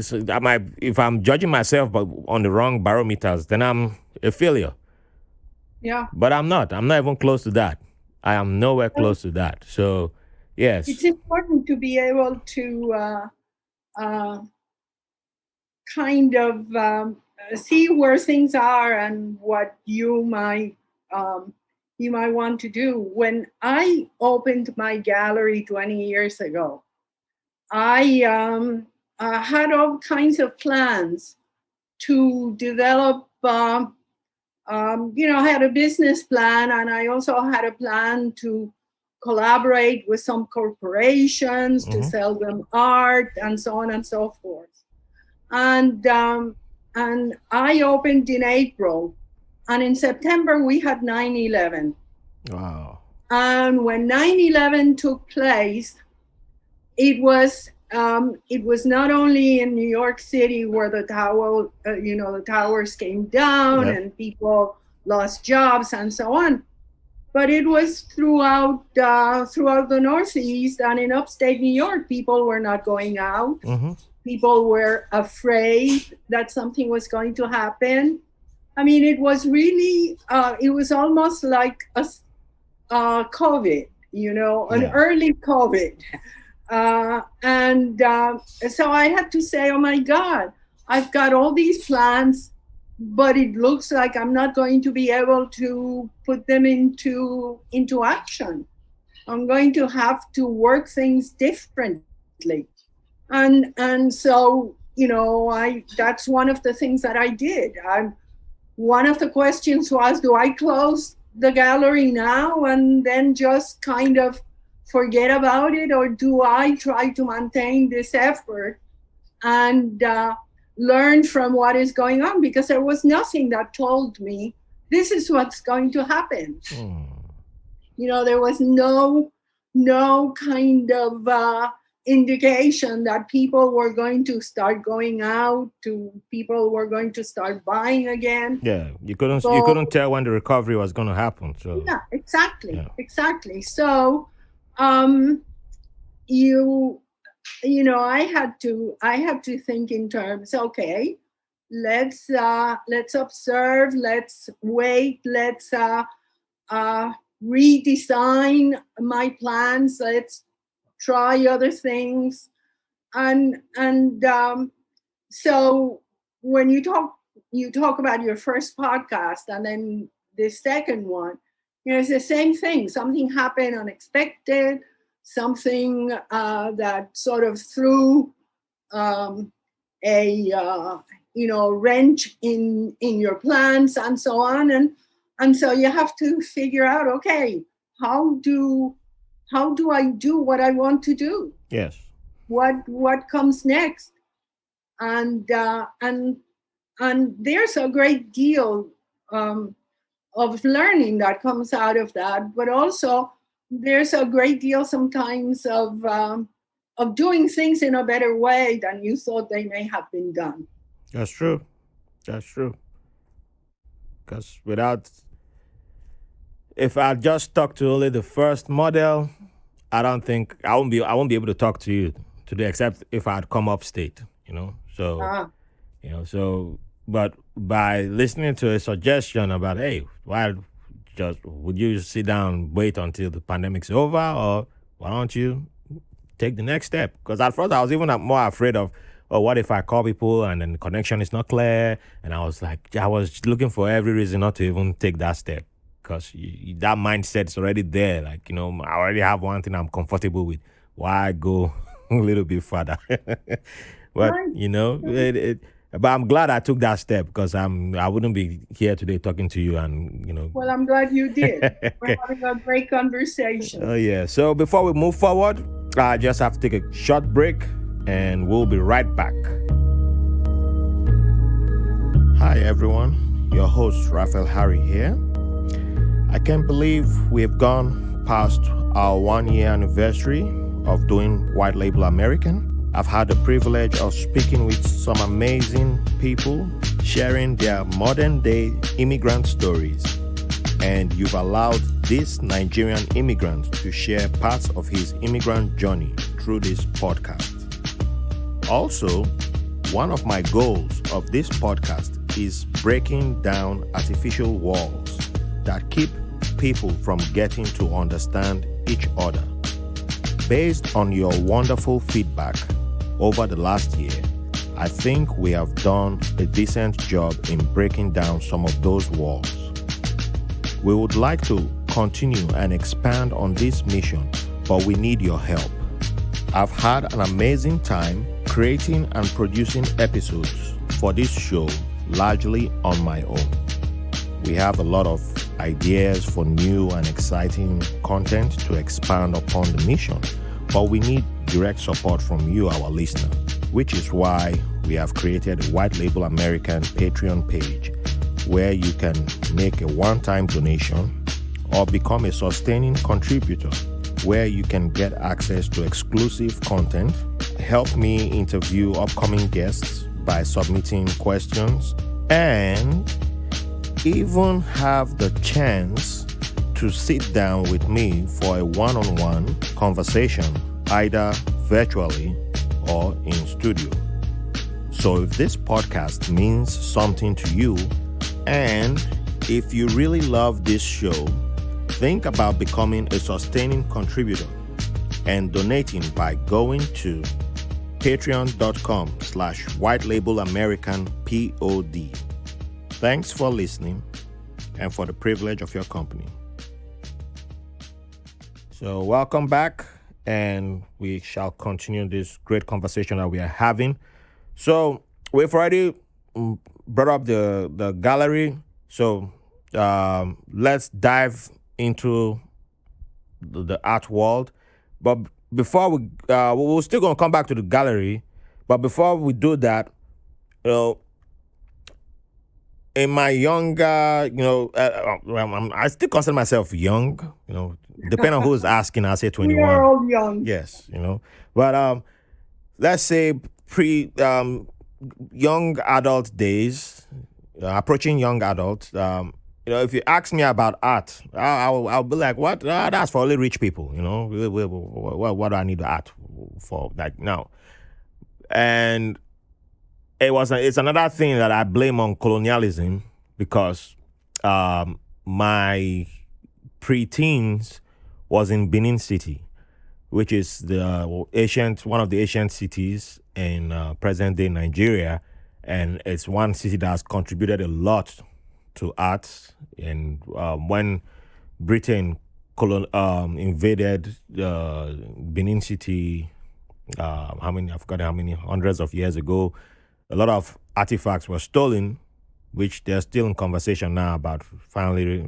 If I'm judging myself, but on the wrong barometers, then I'm a failure. Yeah. But I'm not. I'm not even close to that. I am nowhere Well, close to that. So, it's yes. important to be able to uh, kind of see where things are and what um, you might want to do. When I opened my gallery 20 years ago, I had all kinds of plans to develop. I had a business plan, and I also had a plan to collaborate with some corporations to Hmm. sell them art and so on and so forth. And I opened in April, and in September we had 9/11. Wow. And when 9/11 took place, it was not only in New York City where the towers came down Yep. and people lost jobs and so on, but it was throughout the Northeast and in upstate New York. People were not going out. Mm-hmm. People were afraid that something was going to happen. I mean, it was really, it was almost like a COVID, an Yeah. early COVID. And so I had to say, oh my God, I've got all these plans, but it looks like I'm not going to be able to put them into action. I'm going to have to work things differently. And so, I that's one of the things that I did. One of the questions was, do I close the gallery now and then just kind of forget about it, or do I try to maintain this effort and learn from what is going on? Because there was nothing that told me this is what's going to happen. There was no kind of indication that people were going to start going out, to people were going to start buying again. Yeah. You So couldn't tell when the recovery was going to happen. So yeah, exactly, yeah. exactly. So um, you I had to think in terms. Okay, let's observe. Let's wait. Let's redesign my plans. Let's try other things. And so when you talk about your first podcast and then the second one, it's the same thing. Something happened unexpected, something that sort of threw a wrench in your plans and so on, and so you have to figure out, okay, how do I do what I want to do? Yes. What comes next? And there's a great deal of learning that comes out of that, but also there's a great deal sometimes of doing things in a better way than you thought they may have been done. That's true. That's true. Because if I just stuck to only the first model, I don't think I won't be able to talk to you today, except if I'd come upstate. So Ah, so but by listening to a suggestion about, hey, why just would you sit down, wait until the pandemic's over, or why don't you take the next step? Because at first I was even more afraid of, oh, what if I call people and then the connection is not clear? And I was looking for every reason not to even take that step, because that mindset's already there. Like, I already have one thing I'm comfortable with. Why go a little bit further? But right. but I'm glad I took that step, because I wouldn't be here today talking to you, and Well, I'm glad you did. We're Okay. having a great conversation. Oh yeah. So before we move forward, I just have to take a short break, and we'll be right back. Hi everyone, your host Raphael Harry here. I can't believe we've gone past our 1-year anniversary of doing White Label American. I've had the privilege of speaking with some amazing people, sharing their modern day immigrant stories. And you've allowed this Nigerian immigrant to share parts of his immigrant journey through this podcast. Also, one of my goals of this podcast is breaking down artificial walls that keep people from getting to understand each other. Based on your wonderful feedback over the last year, I think we have done a decent job in breaking down some of those walls. We would like to continue and expand on this mission, but we need your help. I've had an amazing time creating and producing episodes for this show, largely on my own. We have a lot of ideas for new and exciting content to expand upon the mission, but we need direct support from you, our listeners, which is why we have created a White Label American Patreon page where you can make a one-time donation or become a sustaining contributor, where you can get access to exclusive content, help me interview upcoming guests by submitting questions, and even have the chance to sit down with me for a one-on-one conversation, either virtually or in studio. So if this podcast means something to you, and if you really love this show, think about becoming a sustaining contributor and donating by going to patreon.com/whitelabelamericanpod. Thanks for listening and for the privilege of your company. So welcome back, and we shall continue this great conversation that we are having. So we've already brought up the gallery. So let's dive into the art world. But before we're still going to come back to the gallery. But before we do that, in my younger, I still consider myself young. Depending on who's asking, I'll say 21. We are all young. Yes, But let's say young adult days, approaching young adult. If you ask me about art, I'll be like, what? That's for only rich people. What do I need the art for? Like now, and it's another thing that I blame on colonialism, because my pre-teens was in Benin City, which is one of the ancient cities in present-day Nigeria, and it's one city that has contributed a lot to art. And when Britain invaded Benin City, I've forgotten how many hundreds of years ago, a lot of artifacts were stolen, which they're still in conversation now about finally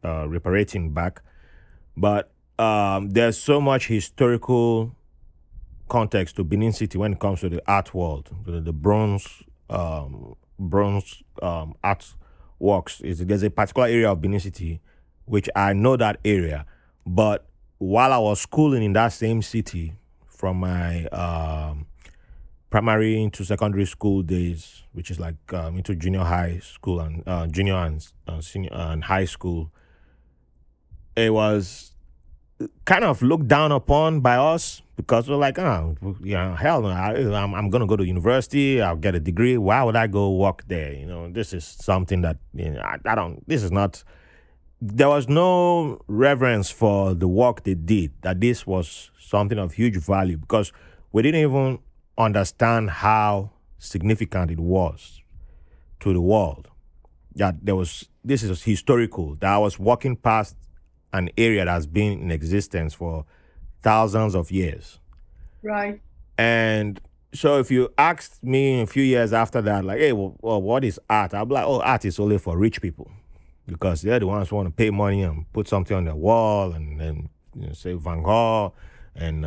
reparating back. But there's so much historical context to Benin City when it comes to the art world. The bronze art works. There's a particular area of Benin City, which I know that area. But while I was schooling in that same city, from my primary into secondary school days, which is like into junior high school and junior and senior and high school, it was kind of looked down upon by us, because we're like, hell no, I'm going to go to university, I'll get a degree. Why would I go work there? This is something that, there was no reverence for the work they did, that this was something of huge value, because we didn't even understand how significant it was to the world. That this is historical, that I was walking past an area that's been in existence for thousands of years. Right. And so if you asked me a few years after that, like, hey, well, what is art? I'll be like, art is only for rich people, because they're the ones who want to pay money and put something on their wall, and then say Van Gogh and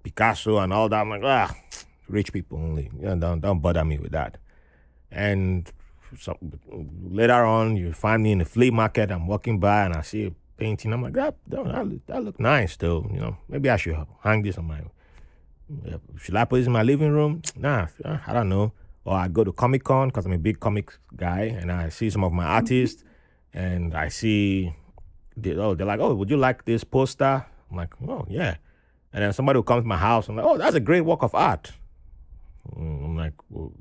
Picasso and all that. I'm like, rich people only. Don't bother me with that. And so later on, you find me in the flea market. I'm walking by and I see a painting. I'm like, that look nice though. Maybe I should hang this on my. Should I put this in my living room? Nah, I don't know. Or I go to Comic-Con, because I'm a big comic guy, and I see some of my artists, and I see they're like, would you like this poster? I'm like, oh yeah. And then somebody will come to my house and like, that's a great work of art. I'm like, well,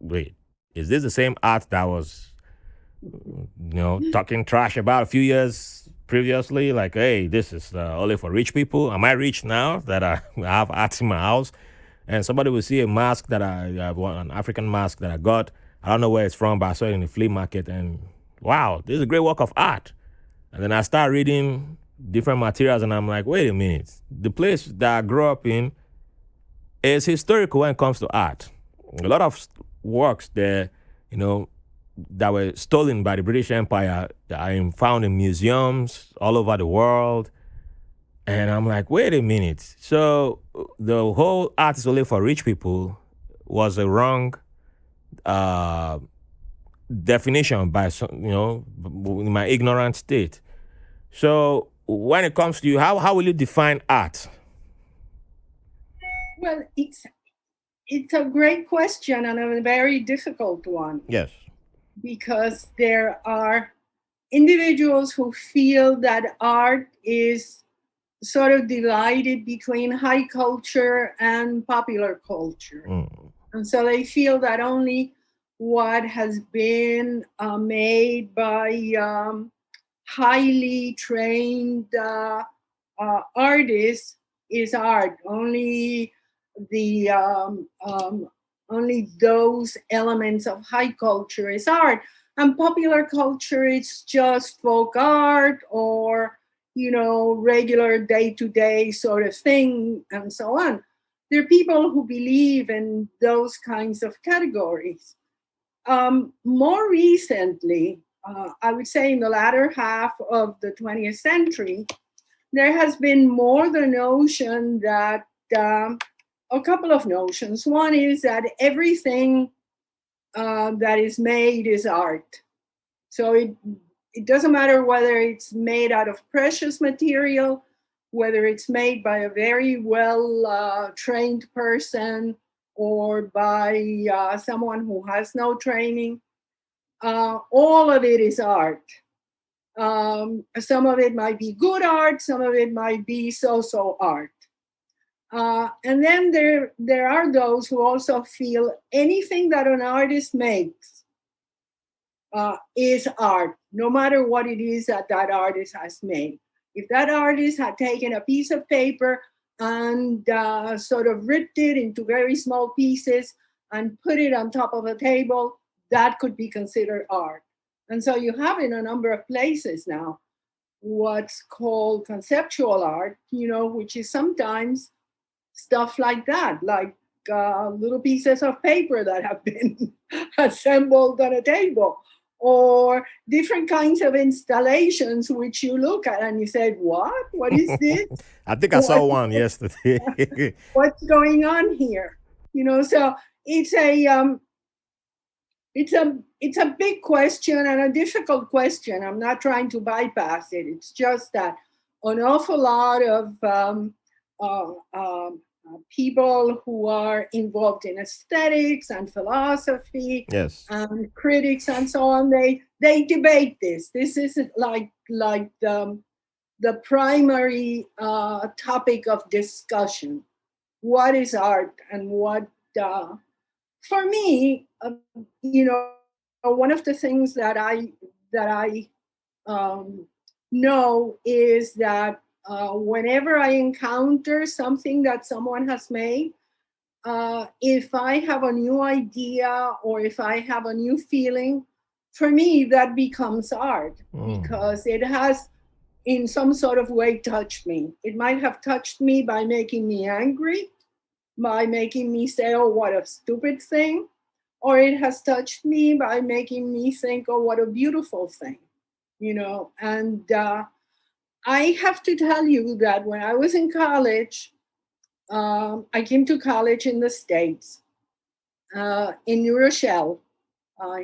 wait, is this the same art that was, talking trash about a few years previously? Like, hey, this is only for rich people. Am I rich now that I have art in my house? And somebody will see a mask that I have, an African mask that I got. I don't know where it's from, but I saw it in the flea market, and wow, this is a great work of art. And then I start reading different materials, and I'm like, wait a minute. The place that I grew up in is historical when it comes to art. A lot of works there, that were stolen by the British Empire are found in museums all over the world. And I'm like, wait a minute. So the whole art is only for rich people was a wrong definition by some, in my ignorant state. So when it comes to you, how will you define art? Well, it's a great question and a very difficult one, Yes. because there are individuals who feel that art is sort of divided between high culture and popular culture. Mm. And so they feel that only what has been made by highly trained artists is art. The only those elements of high culture is art, and popular culture is just folk art or regular day to day sort of thing, and so on. There are people who believe in those kinds of categories. More recently, I would say in the latter half of the 20th century, there has been more the notion that a couple of notions. One is that everything that is made is art. So it doesn't matter whether it's made out of precious material, whether it's made by a very well trained person or by someone who has no training. All of it is art. Some of it might be good art, some of it might be so-so art. And then there are those who also feel anything that an artist makes is art, no matter what it is that that artist has made. If that artist had taken a piece of paper and sort of ripped it into very small pieces and put it on top of a table, that could be considered art. And so you have in a number of places now what's called conceptual art, which is sometimes stuff like that, like little pieces of paper that have been assembled on a table, or different kinds of installations which you look at and you say, what is this? I think I saw What, one yesterday. what's going on here? So it's a big question and a difficult question. I'm not trying to bypass it. It's just that an awful lot of uh, um, people who are involved in aesthetics and philosophy Yes. and critics and so on, they debate this. This is like the primary topic of discussion. What is art and what? For me, one of the things that I know is that whenever I encounter something that someone has made, if I have a new idea or if I have a new feeling, for me that becomes art Mm. because it has, in some sort of way, touched me. It might have touched me by making me angry, by making me say, oh, what a stupid thing. Or it has touched me by making me think, oh, what a beautiful thing, And I have to tell you that when I was in college, I came to college in the States, in New Rochelle,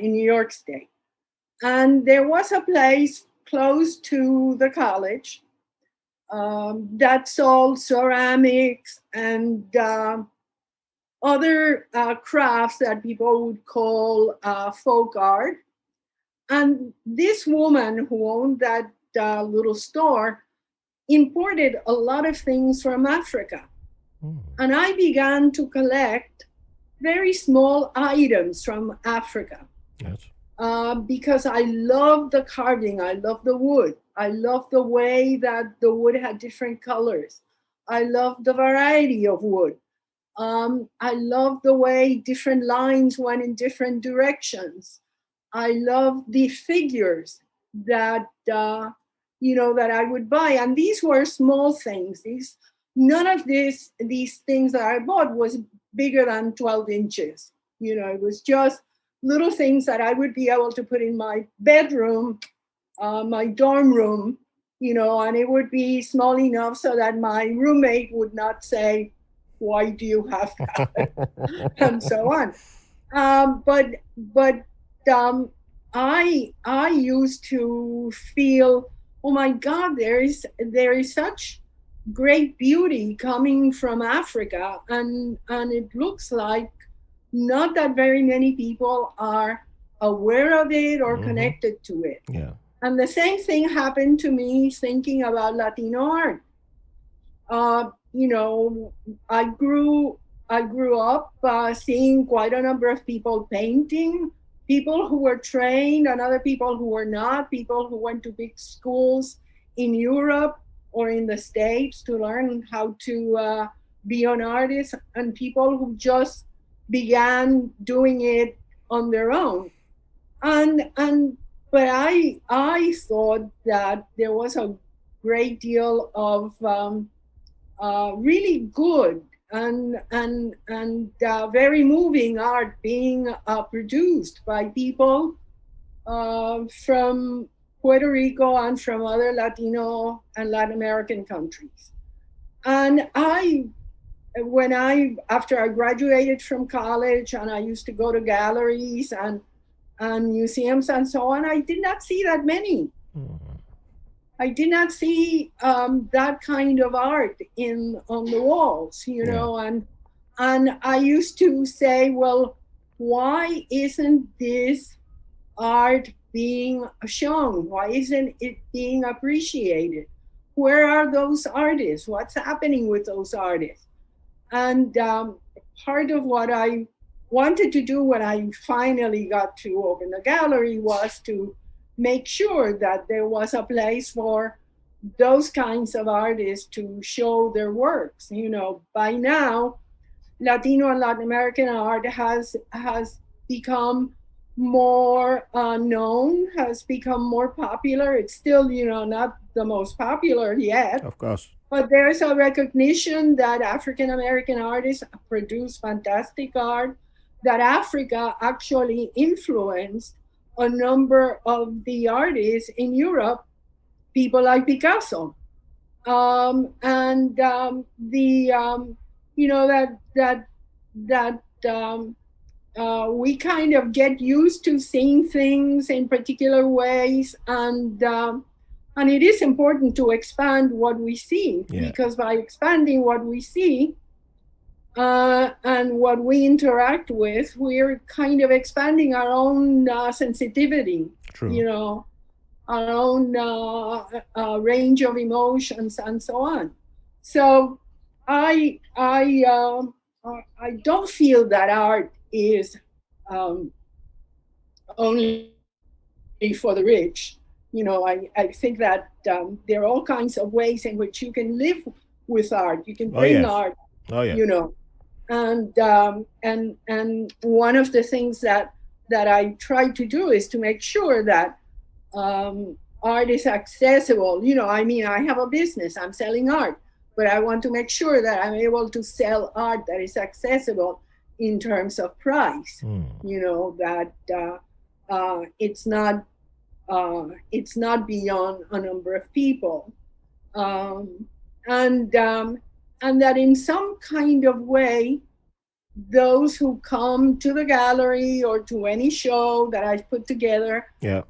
in New York State. And there was a place close to the college that sold ceramics and other crafts that people would call folk art. And this woman who owned that little store imported a lot of things from Africa. Mm. And I began to collect very small items from Africa Yes. because I love the carving, I love the wood, I love the way that the wood had different colors, I love the variety of wood. I love the way different lines went in different directions. I love the figures that that I would buy, and these were small things. None of these things that I bought was bigger than 12 inches. It was just little things that I would be able to put in my bedroom, my dorm room, and it would be small enough so that my roommate would not say, why do you have that? And so on. But um, I used to feel, oh my God, there is such great beauty coming from Africa, and it looks like not that very many people are aware of it or Mm-hmm. connected to it. Yeah. And the same thing happened to me thinking about Latino art. You know, I grew I grew up seeing quite a number of people painting, people who were trained and other people who were not, people who went to big schools in Europe or in the States to learn how to be an artist, and people who just began doing it on their own. And but I thought that there was a great deal of really good and very moving art being produced by people from Puerto Rico and from other Latino and Latin American countries. And when I after I graduated from college and I used to go to galleries and museums and so on, I did not see that many. Mm-hmm. I did not see that kind of art in on the walls, Yeah. and I used to say, well, why isn't this art being shown? Why isn't it being appreciated? Where are those artists? What's happening with those artists? And part of what I wanted to do when I finally got to open the gallery was to make sure that there was a place for those kinds of artists to show their works. You know, by now, Latino and Latin American art has become more known, has become more popular. It's still, not the most popular yet, Of course. but there's a recognition that African American artists produce fantastic art, that Africa actually influenced a number of the artists in Europe, people like Picasso. And the that we kind of get used to seeing things in particular ways, and it is important to expand what we see, Yeah. because by expanding what we see and what we interact with, we're kind of expanding our own sensitivity, True. you know, our own range of emotions and so on. So I don't feel that art is um, only for the rich. I think that there are all kinds of ways in which you can live with art. You can bring Oh art, yes. Oh you yeah. know, and one of the things that I try to do is to make sure that art is accessible. I mean, I have a business, I'm selling art, but I want to make sure that I'm able to sell art that is accessible in terms of price. Mm. That it's not beyond a number of people, um, and and that in some kind of way, those who come to the gallery or to any show that I've put together, Yeah.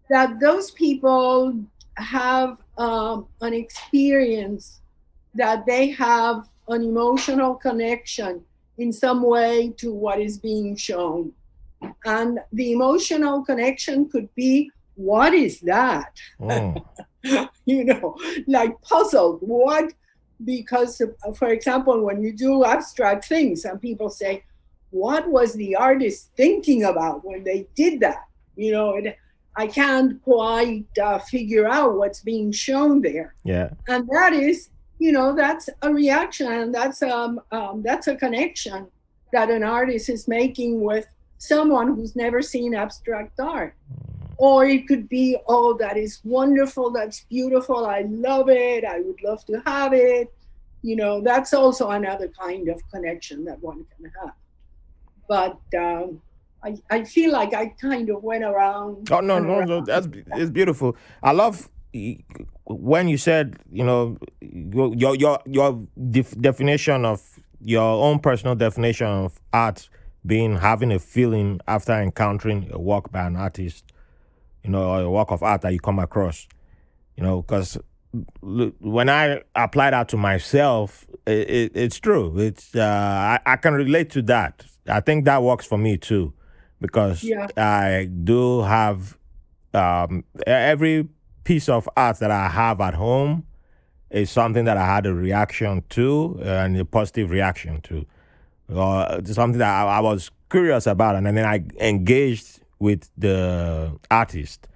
that those people have an experience, that they have an emotional connection in some way to what is being shown. And the emotional connection could be, what is that? Mm. you know, like puzzled. What? Because, for example, when you do abstract things, some people say, what was the artist thinking about when they did that? I can't quite figure out what's being shown there. Yeah. And that is, that's a reaction, and that's a connection that an artist is making with someone who's never seen abstract art. Or it could be, oh, that is wonderful, that's beautiful, I love it, I would love to have it. That's also another kind of connection that one can have. But I feel like I kind of went around Oh no, and no, no. around. It's beautiful. I love when you said, your definition of your own personal definition of art being having a feeling after encountering a work by an artist. or a work of art that you come across, because when I apply that to myself, it's true. I can relate to that. I think that works for me too, because Yeah. I do have every piece of art that I have at home is something that I had a reaction to and a positive reaction to, or something that I was curious about, and then I engaged with the artist.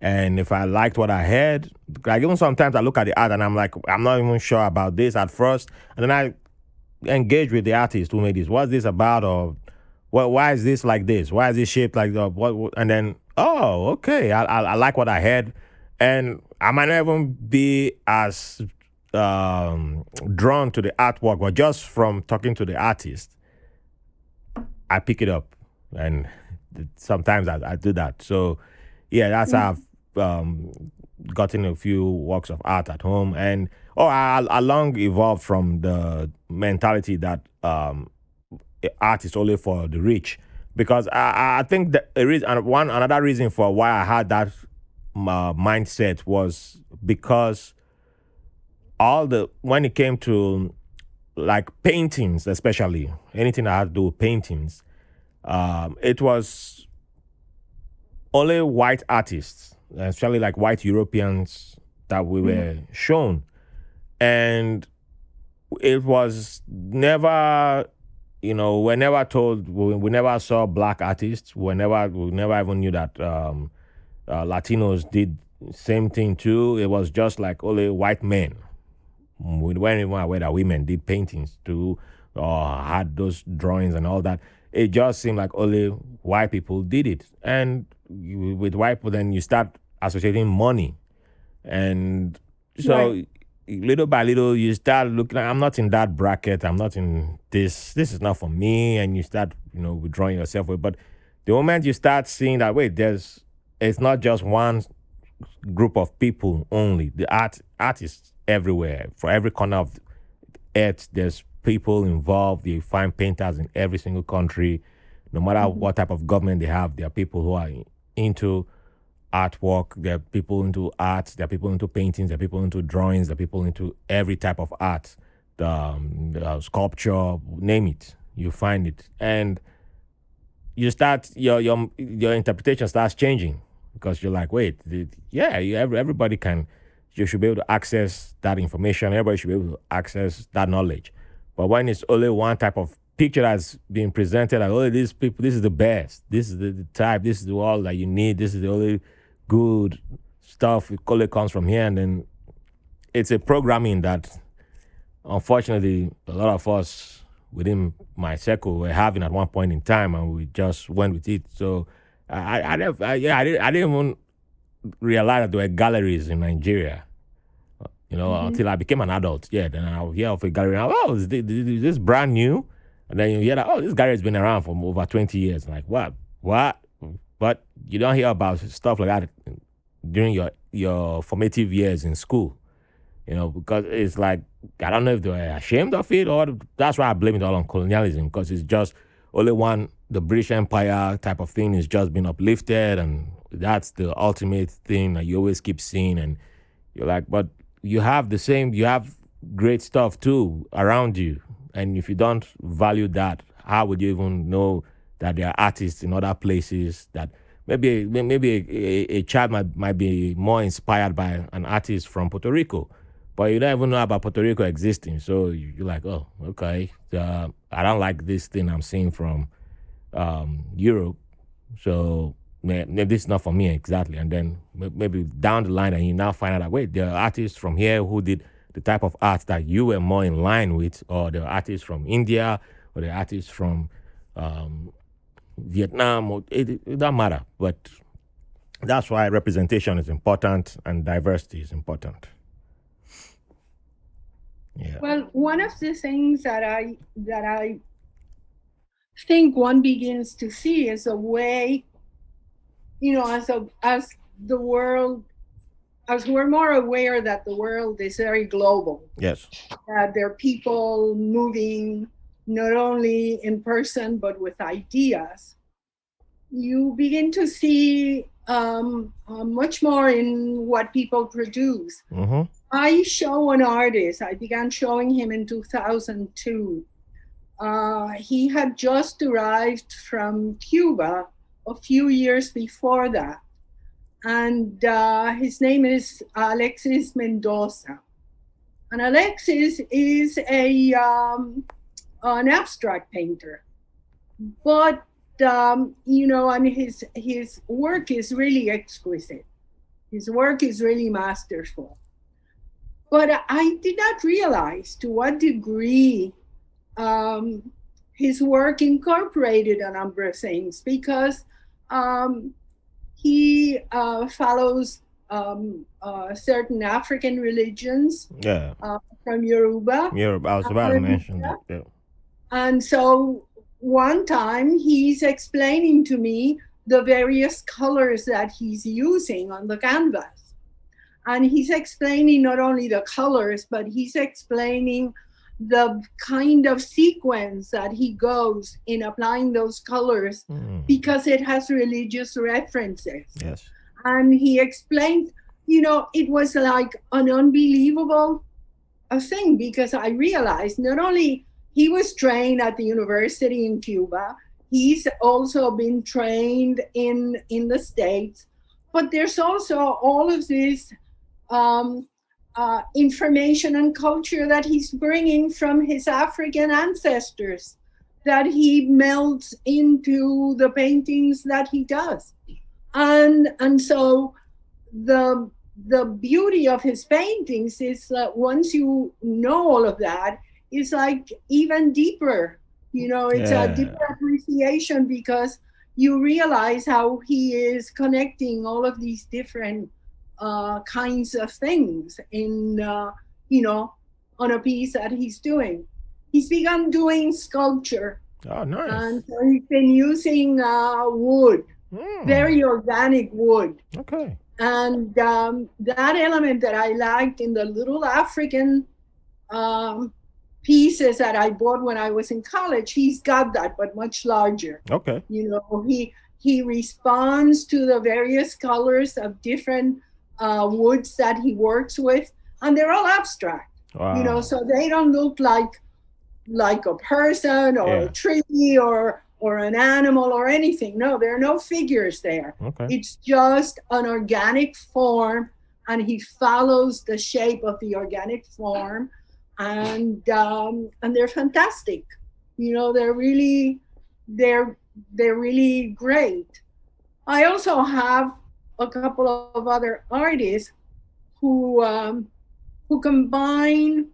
And if I liked what I heard, like even sometimes I look at the art and I'm like, I'm not even sure about this at first, and then I engage with the artist who made this. What's this about? Or why is this like this? Why is this shaped like that? And then, oh, okay, I like what I heard, and I might not even be as drawn to the artwork, but just from talking to the artist, I pick it up, and sometimes I do that. So, yeah, that's how I've gotten a few works of art at home, and I long evolved from the mentality that art is only for the rich, because I think that another reason for why I had that mindset was because all the when it came to like paintings, especially anything that had to do with paintings, it was only white artists, especially like white Europeans, that we were shown. And it was never, we're never told, we never saw black artists. We never even knew that Latinos did same thing too. It was just like only white men. We weren't even aware that women did paintings too, or had those drawings and all that. It just seemed like only white people did it. And with white people, then you start associating money. And Right. so little by little, you start looking like, I'm not in that bracket. I'm not in this. This is not for me. And you start, withdrawing yourself away. But the moment you start seeing that, wait, it's not just one group of people only. The artists everywhere, for every corner of earth, there's people involved. You find painters in every single country, no matter what type of government they have. There are people who are into artwork. There are people into art. There are people into paintings. There are people into drawings. There are people into every type of art, the sculpture, name it. You find it, and you start your interpretation starts changing, because you're like, wait, everybody can, you should be able to access that information. Everybody should be able to access that knowledge. But when it's only one type of picture that's being presented, like, oh, these people, this is the best, this is the type, this is the all that you need, this is the only good stuff. It only comes from here, and then it's a programming that, unfortunately, a lot of us within my circle were having at one point in time, and we just went with it. So I didn't even realize that there were galleries in Nigeria, until I became an adult. Yeah, then I'll hear of a gallery. Oh, is this brand new? And then you hear that, oh, this gallery has been around for over 20 years. Like, what? What? But you don't hear about stuff like that during your formative years in school, because it's like, I don't know if they're ashamed of it, or that's why I blame it all on colonialism, because it's just only the British Empire type of thing is just been uplifted, and that's the ultimate thing that you always keep seeing. And you're like, but you have great stuff too around you. And if you don't value that, how would you even know that there are artists in other places that maybe a child might be more inspired by an artist from Puerto Rico, but you don't even know about Puerto Rico existing. So you're like, oh, okay, I don't like this thing I'm seeing from Europe, so maybe this is not for me exactly. And then maybe down the line, and you now find out that, wait, there are artists from here who did the type of art that you were more in line with, or there are artists from India, or there are artists from Vietnam, or it doesn't matter. But that's why representation is important and diversity is important. Yeah. Well, one of the things that I think one begins to see is a way, as the world, as we're more aware that the world is very global, Yes. that there are people moving not only in person but with ideas. you begin to see much more in what people produce. Mm-hmm. I show an artist. I began showing him in 2002. He had just arrived from Cuba a few years before that. And his name is Alexis Mendoza. And Alexis is an abstract painter. But, and his work is really exquisite. His work is really masterful. But I did not realize to what degree um, his work incorporated a number of things because um, he follows certain African religions Yeah. from Yoruba. Europe. I was about to And, mention that. Yeah. and so one time he's explaining to me the various colors that he's using on the canvas. And he's explaining not only the colors, but he's explaining the kind of sequence that he goes in applying those colors because it has religious references. Yes. And he explained, it was like an unbelievable thing because I realized not only he was trained at the university in Cuba, he's also been trained in the States, but there's also all of this um, information and culture that he's bringing from his African ancestors that he melds into the paintings that he does. And so the beauty of his paintings is that once you know all of that, it's like even deeper. It's a deeper appreciation because you realize how he is connecting all of these different kinds of things on a piece that he's doing. He's begun doing sculpture. Oh, nice. And so he's been using wood, very organic wood. Okay. And that element that I liked in the little African pieces that I bought when I was in college, he's got that, but much larger. Okay. He responds to the various colors of different woods that he works with, and they're all abstract. Wow. So they don't look like a person or a tree or an animal or anything. No, there are no figures there. Okay. It's just an organic form, and he follows the shape of the organic form, and they're fantastic. They're really great. I also have a couple of other artists who combine.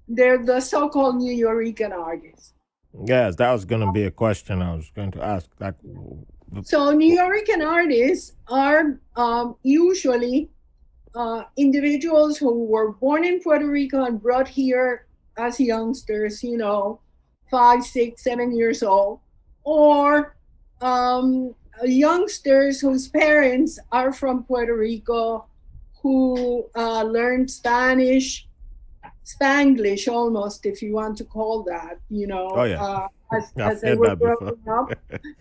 They're the so-called New Yorican artists. Yes, that was going to be a question I was going to ask. So New Yorican artists are usually individuals who were born in Puerto Rico and brought here as youngsters, 5, 6, 7 years old, or youngsters whose parents are from Puerto Rico who learned Spanish, Spanglish almost, if you want to call that, as they were growing up.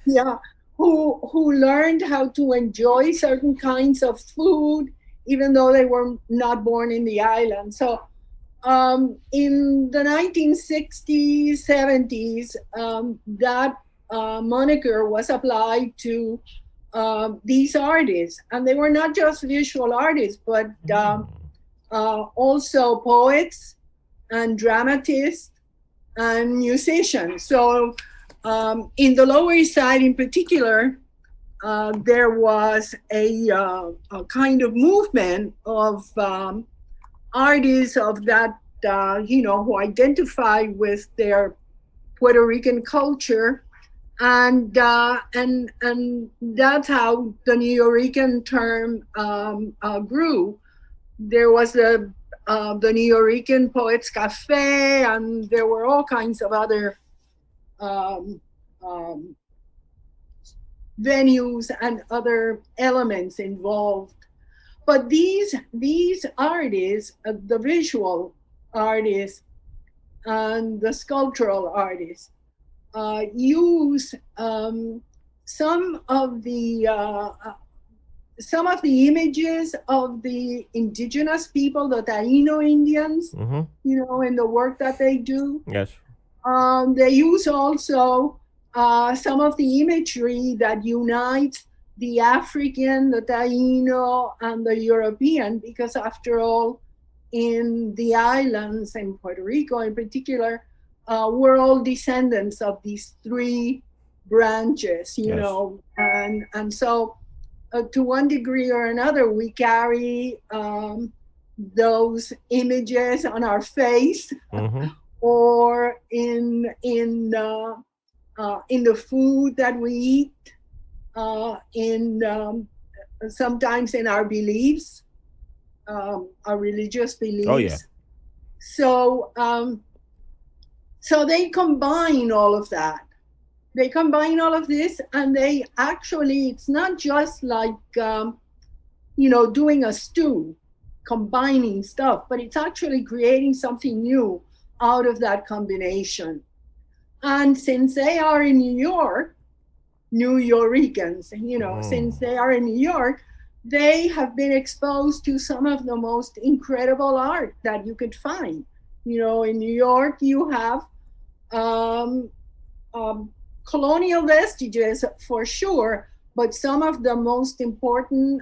Yeah, who learned how to enjoy certain kinds of food, even though they were not born in the island. So in the 1960s, 70s, that moniker was applied to these artists. And they were not just visual artists, but also poets and dramatists and musicians. So in the Lower East Side in particular, there was a kind of movement of artists of that, who identify with their Puerto Rican culture. And that's how the New Yorican term grew. There was the New Yorican Poets Cafe, and there were all kinds of other venues and other elements involved. But these artists, the visual artists and the sculptural artists, use some of the images of the indigenous people, the Taino Indians, Mm-hmm. in the work that they do. Yes. They use also some of the imagery that unites the African, the Taino, and the European, because after all, in the islands, in Puerto Rico in particular, we're all descendants of these three branches, Yes. and so to one degree or another, we carry those images on our face Mm-hmm. or in the food that we eat, in sometimes in our beliefs, our religious Oh yeah. beliefs. So so they combine all of that. They combine all of this, and they actually, it's not just like doing a stew, combining stuff, but it's actually creating something new out of that combination. And since they are in New York, New Yorkers, since Mm. they are in New York, they have been exposed to some of the most incredible art that you could find. In New York, you have um, um, colonial vestiges for sure, but some of the most important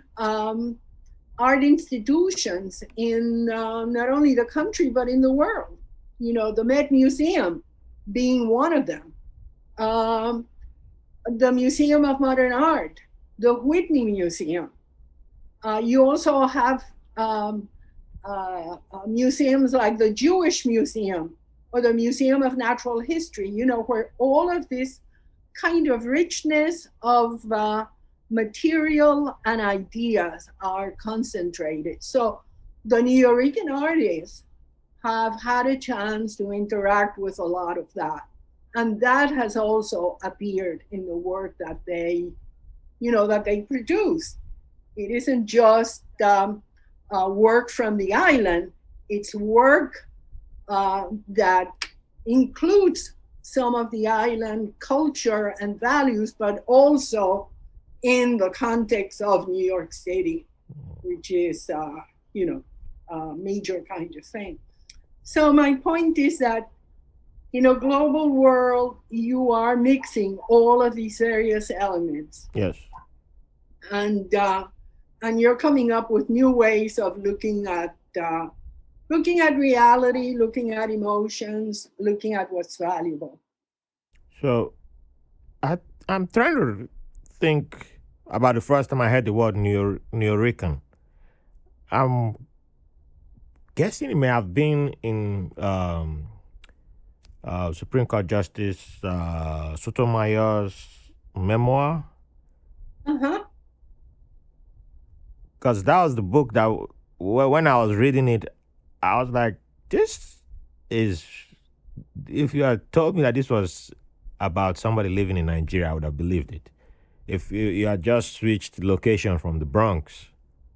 art institutions in not only the country but in the world. The Met Museum being one of them. Um, the Museum of Modern Art, the Whitney Museum. You also have museums like the Jewish Museum or the Museum of Natural History, where all of this kind of richness of material and ideas are concentrated. So the Nuyorican artists have had a chance to interact with a lot of that. And that has also appeared in the work that they produce. It isn't just work from the island, it's work that includes some of the island culture and values, but also in the context of New York City, which is, a major kind of thing. So my point is that in a global world, you are mixing all of these various elements, Yes. and you're coming up with new ways of looking at reality, looking at emotions, looking at what's valuable. So I I'm trying to think about the first time I heard the word Nuyorican. I'm guessing it may have been in Supreme Court Justice Sotomayor's memoir, Uh-huh. because that was the book that when I was reading it, I was like, this is. If you had told me that this was about somebody living in Nigeria, I would have believed it. If you had just switched location from the Bronx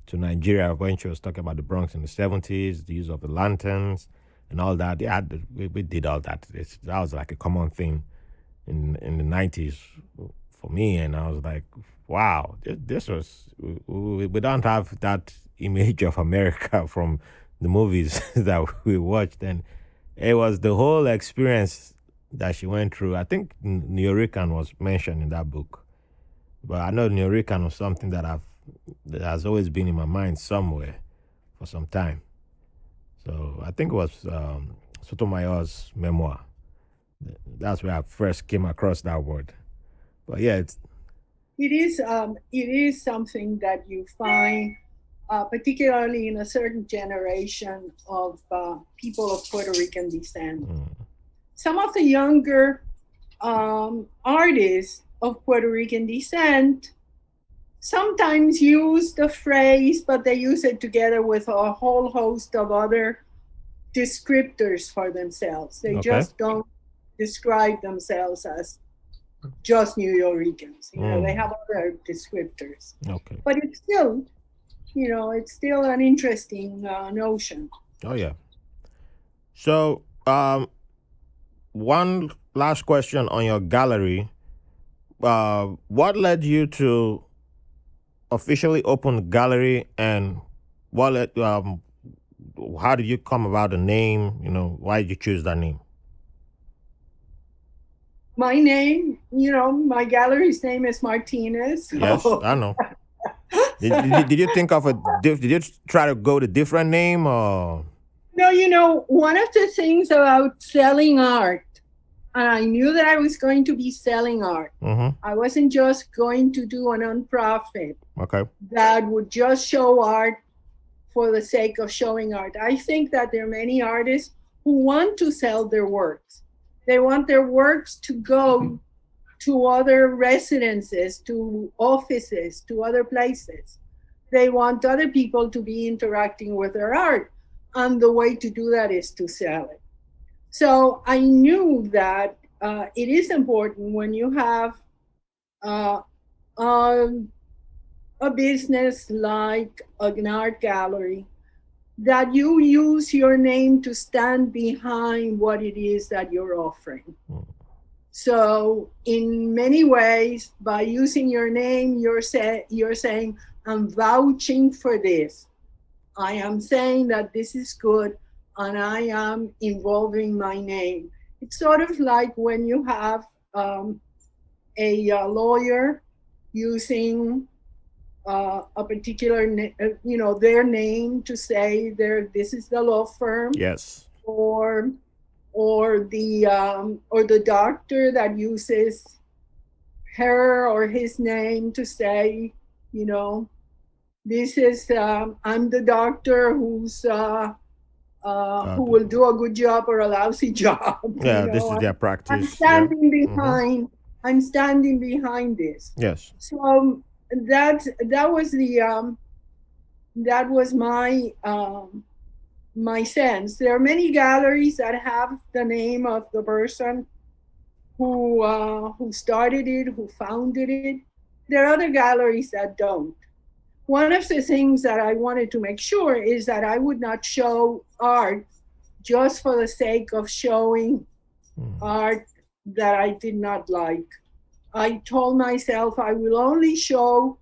to Nigeria when she was talking about the Bronx in the 70s, the use of the lanterns and all that, we did all that. That was like a common thing in the 90s for me. And I was like, wow, this was, we don't have that image of America from the movies that we watched. And it was the whole experience that she went through. I think Nuyorican was mentioned in that book. But I know Nuyorican was something that has always been in my mind somewhere for some time. So I think it was Sotomayor's memoir. That's where I first came across that word. But yeah, it's It is something that you find, particularly in a certain generation of people of Puerto Rican descent. Some of the younger artists of Puerto Rican descent sometimes use the phrase, but they use it together with a whole host of other descriptors for themselves. They okay. just don't describe themselves as just New Yorkers. They have other descriptors. Okay. But it's still an interesting notion. Oh yeah. So one last question on your gallery. what led you to officially open the gallery, and what led, how did you come about the name? Why did you choose that name? My name, my gallery's name is Martinez. Yes, So I know. Did you think of did you try to go with a different name or? no, one of the things about selling art, and I knew that I was going to be selling art. Mm-hmm. I wasn't just going to do a nonprofit Okay. that would just show art for the sake of showing art. I think that there are many artists who want to sell their works. They want their works to go to other residences, to offices, to other places. They want other people to be interacting with their art. And the way to do that is to sell it. So I knew that it is important when you have uh, um, a business like an art gallery that you use your name to stand behind what it is that you're offering. So in many ways, by using your name, you're saying, I'm vouching for this. I am saying that this is good, and I am involving my name. It's sort of like when you have a lawyer using a particular, their name to say this is the law firm, Yes. or the doctor that uses her or his name to say, this is I'm the doctor who will do a good job or a lousy job. Yeah, this is their I'm practice. Yeah. standing Mm-hmm. behind. I'm standing behind this. Yes. So that was my sense. There are many galleries that have the name of the person who started it, who founded it. There are other galleries that don't. One of the things that I wanted to make sure is that I would not show art just for the sake of showing art that I did not like. I told myself I will only show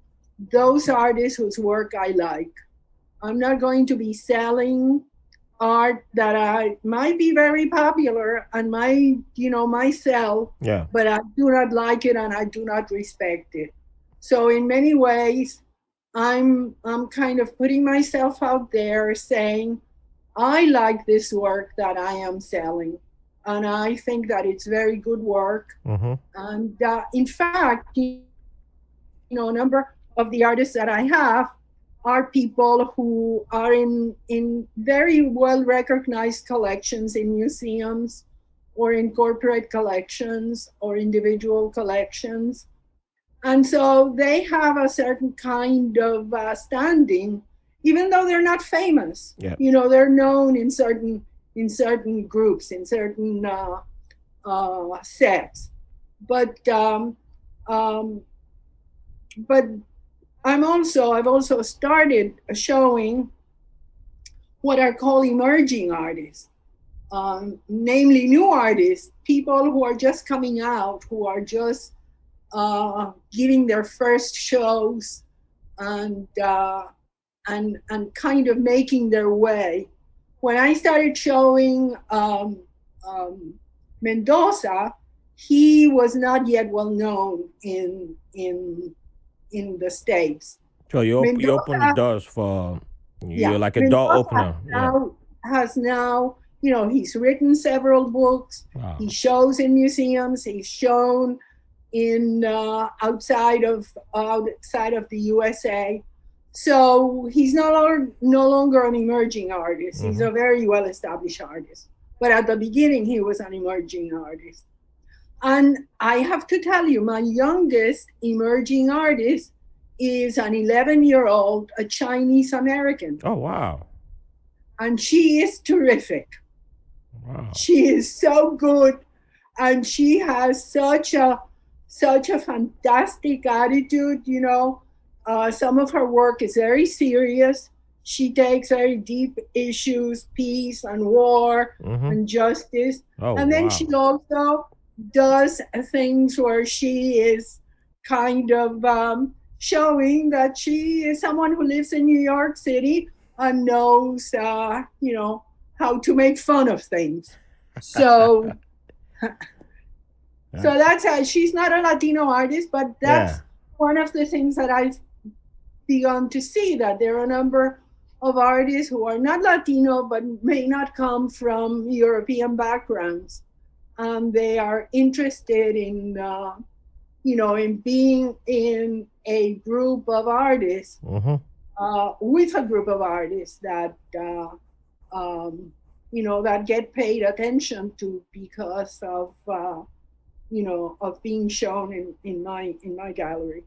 those artists whose work I like. I'm not going to be selling art that I might be very popular and might sell, Yeah. but I do not like it and I do not respect it. So in many ways, I'm kind of putting myself out there saying, I like this work that I am selling, and I think that it's very good work. Mm-hmm. And in fact, a number of the artists that I have are people who are in very well recognized collections in museums or in corporate collections or individual collections. And so they have a certain kind of standing, even though they're not famous. Yeah. They're known in certain groups, in certain sets. But but I've also started showing what are called emerging artists, namely new artists, people who are just coming out, who are just giving their first shows and kind of making their way. When I started showing Mendoza, he was not yet well known in the States. So you open the doors for you're like a door opener. Has now he's written several books. Wow. He shows in museums. He's shown in outside of the USA. So he's no longer an emerging artist. Mm-hmm. He's a very well established artist. But at the beginning, he was an emerging artist. And I have to tell you, my youngest emerging artist is an 11-year-old, a Chinese American. Oh, wow. And she is terrific. Wow. She is so good. And she has such a fantastic attitude. Some of her work is very serious. She takes very deep issues, peace and war, mm-hmm. and justice. Oh, and then wow. she also does things where she is kind of showing that she is someone who lives in New York City and knows, how to make fun of things. So, Uh, so that's she's not a Latino artist, but yeah. that's one of the things that I've begun to see, that there are a number of artists who are not Latino but may not come from European backgrounds. They are interested in, in being in a group of artists, Mm-hmm. with a group of artists that, that get paid attention to because of being shown in my gallery.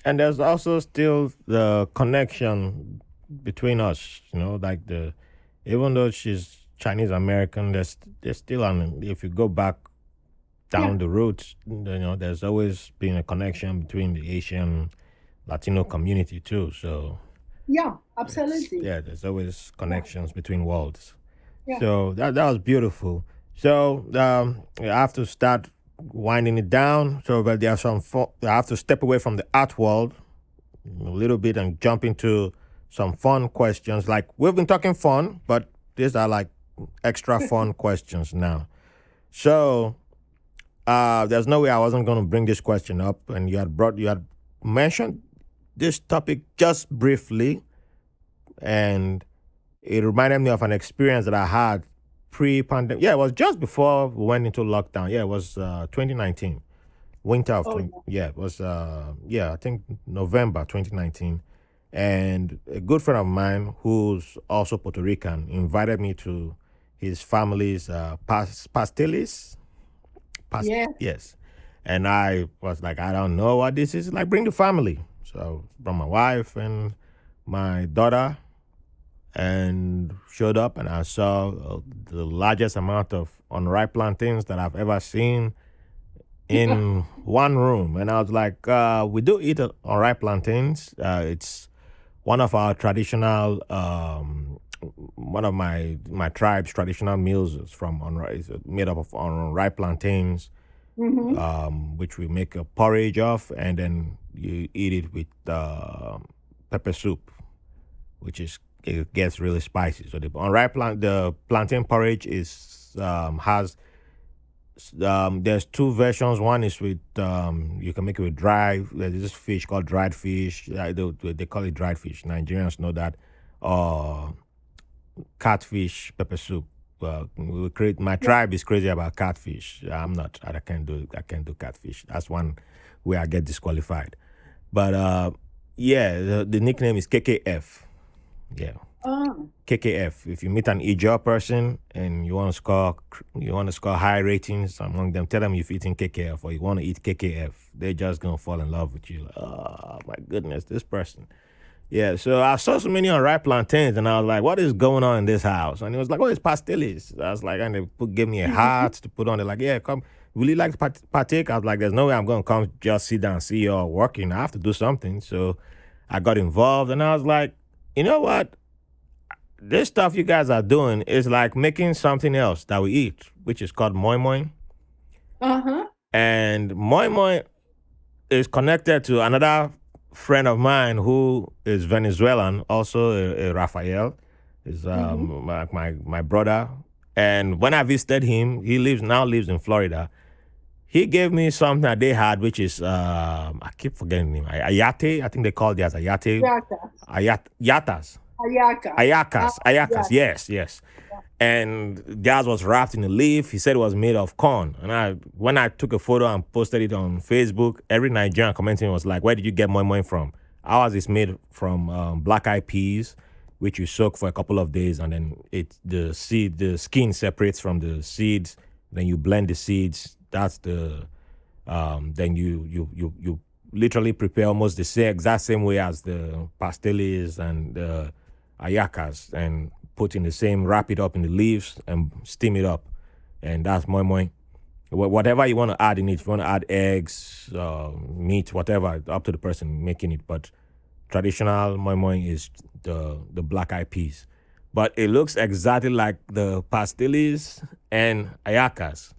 And there's also still the connection between us, like even though she's Chinese American, there's still an if you go back Yeah, down the roots, there's always been a connection between the Asian Latino community too. So yeah, it's absolutely. yeah, there's always Yeah, connections between worlds. yeah. So that was beautiful. So I have to start winding it down. So but there are I have to step away from the art world a little bit and jump into some fun questions. Like we've been talking fun, but these are like extra fun questions now. So there's no way I wasn't going to bring this question up, and you had mentioned this topic just briefly, and it reminded me of an experience that I had pre-pandemic. Yeah, it was just before we went into lockdown. Yeah, it was 2019, winter of Oh, 20. Yeah, it was I think November 2019, and a good friend of mine who's also Puerto Rican invited me to his family's pasteles. yeah. Yes. And I was like, I don't know what this is. Like, bring the family. So, brought my wife and my daughter and showed up, and I saw the largest amount of unripe plantains that I've ever seen in one room. And I was like, we do eat unripe plantains. It's one of our traditional, one of my tribe's traditional meals is from is made up of unripe plantains, Hmm. which we make a porridge of, and then you eat it with pepper soup, which is it gets really spicy. So the plantain porridge is has there's two versions. One is with you can make it with dry. There's this fish called dried fish. They call it dried fish. Nigerians know that. Uh, Catfish pepper soup. We create. My Yeah. tribe is crazy about catfish. I'm not. I can't do. I can't do catfish. That's one where I get disqualified. But yeah, the nickname is KKF. Yeah, Oh, KKF. If you meet an Ijaw person and you want to score high ratings among them, tell them you've eaten KKF or you want to eat KKF. They're just gonna fall in love with you. Like, oh my goodness, this person. Yeah, so I saw so many unripe plantains, and I was like, "What is going on in this house?" And he was like, "Oh, it's pasteles." I was like, and they gave me a hat to put on. They're like, "Yeah, come. Will you like to partake?" I was like, "There's no way I'm going to come just sit down and see you all working. I have to do something." So I got involved, and I was like, "You know what? This stuff you guys are doing is like making something else that we eat, which is called moi moi." uh-huh. And moi moi is connected to another friend of mine who is Venezuelan, also a Rafael, is Hmm. my brother. And when I visited him, he lives in Florida. He gave me something that they had, which is I keep forgetting the name. Ayate, I think they call it as ayate, Yakas. yatas, Ayakas. ayakas. Yes. Yes, yes. And theirs was wrapped in a leaf. He said it was made of corn. And when I took a photo and posted it on Facebook, every Nigerian commenting was like, "Where did you get moi moi from?" Ours is made from black eyed peas, which you soak for a couple of days, and then the skin separates from the seeds. Then you blend the seeds. That's the then you literally prepare almost the same exact same way as the pasteles and the ayakas, and put in the same, wrap it up in the leaves and steam it up, and that's moi moi. Whatever you want to add in it, if you want to add eggs, meat, whatever, up to the person making it. But traditional moi moi is the black eyed peas, but it looks exactly like the pasteles and ayakas.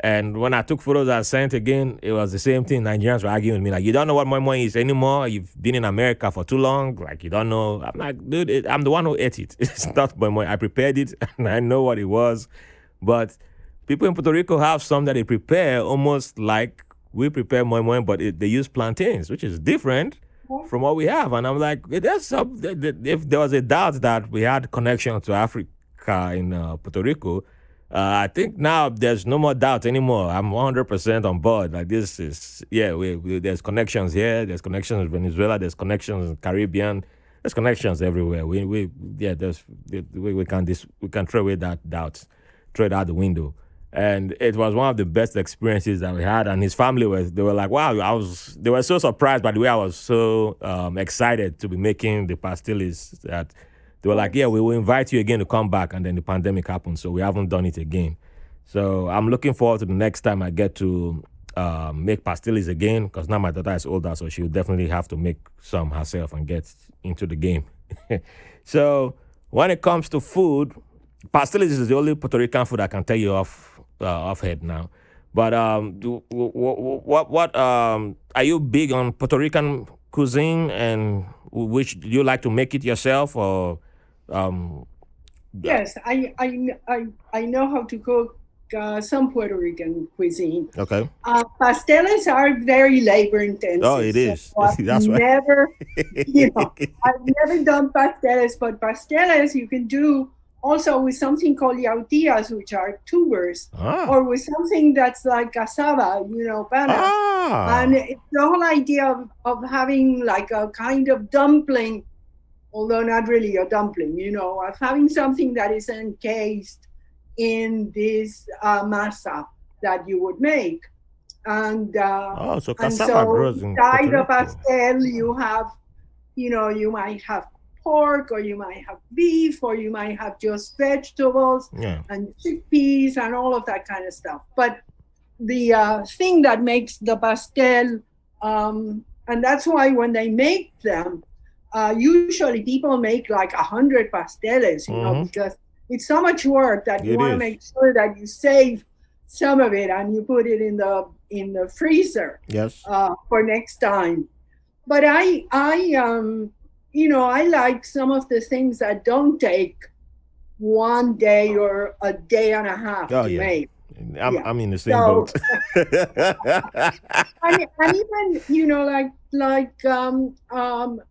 And when I took photos I sent again, it was the same thing. Nigerians were arguing with me, like, you don't know what moi moi is anymore. You've been in America for too long. Like, you don't know. I'm like, dude, I'm the one who ate it. It's not moi moi. I prepared it and I know what it was. But people in Puerto Rico have some that they prepare almost like we prepare moi moi, but they use plantains, which is different from what we have. And I'm like, if there was a doubt that we had connection to Africa in Puerto Rico, I think now there's no more doubt anymore. I'm 100% on board. Like, this is, yeah, there's connections here. There's connections in Venezuela. There's connections in Caribbean. There's connections everywhere. Yeah, we can throw away that doubt, throw it out the window. And it was one of the best experiences that we had. And his family they were like, wow, they were so surprised by the way I was so excited to be making the pastilles that they were like, yeah, we will invite you again to come back. And then the pandemic happened, so we haven't done it again. So I'm looking forward to the next time I get to make pastilles again, because now my daughter is older, so she'll definitely have to make some herself and get into the game. So when it comes to food, pastilles is the only Puerto Rican food I can tell you off head now. But what are you big on Puerto Rican cuisine, and which do you like to make it yourself, or Yes, I know how to cook some Puerto Rican cuisine. okay? Pasteles are very labor intensive. Oh, it is. So I've That's right. never, I've never done pasteles, but pasteles you can do also with something called yautillas, which are tubers, or with something that's like cassava, panas. And it's the whole idea of having like a kind of dumpling, although not really a dumpling, of having something that is encased in this masa that you would make. And so cassava grows in inside Puerto the Rico. pastel, you have, you might have pork, or you might have beef, or you might have just vegetables and chickpeas and all of that kind of stuff. But the thing that makes the pastel, and that's why when they make them, usually people make like 100 pasteles, because it's so much work that you want to make sure that you save some of it and you put it in the freezer for next time. But I like some of the things that don't take one day or a day and a half to make. I'm in the same boat. and even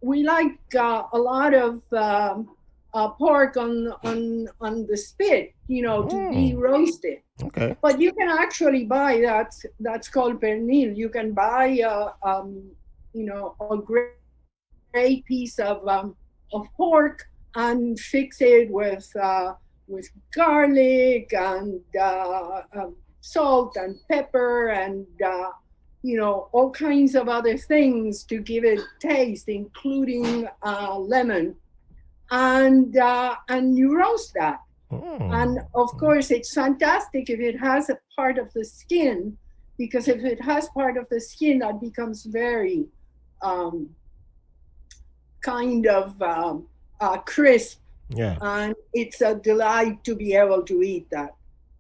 we like a lot of pork on the spit, to be roasted. Okay. But you can actually buy that's called pernil. You can buy a great piece of pork and fix it with garlic and salt and pepper and all kinds of other things to give it taste, including lemon, and you roast that. And of course, it's fantastic if it has a part of the skin, because if it has part of the skin, that becomes very kind of crisp. Yeah. And it's a delight to be able to eat that.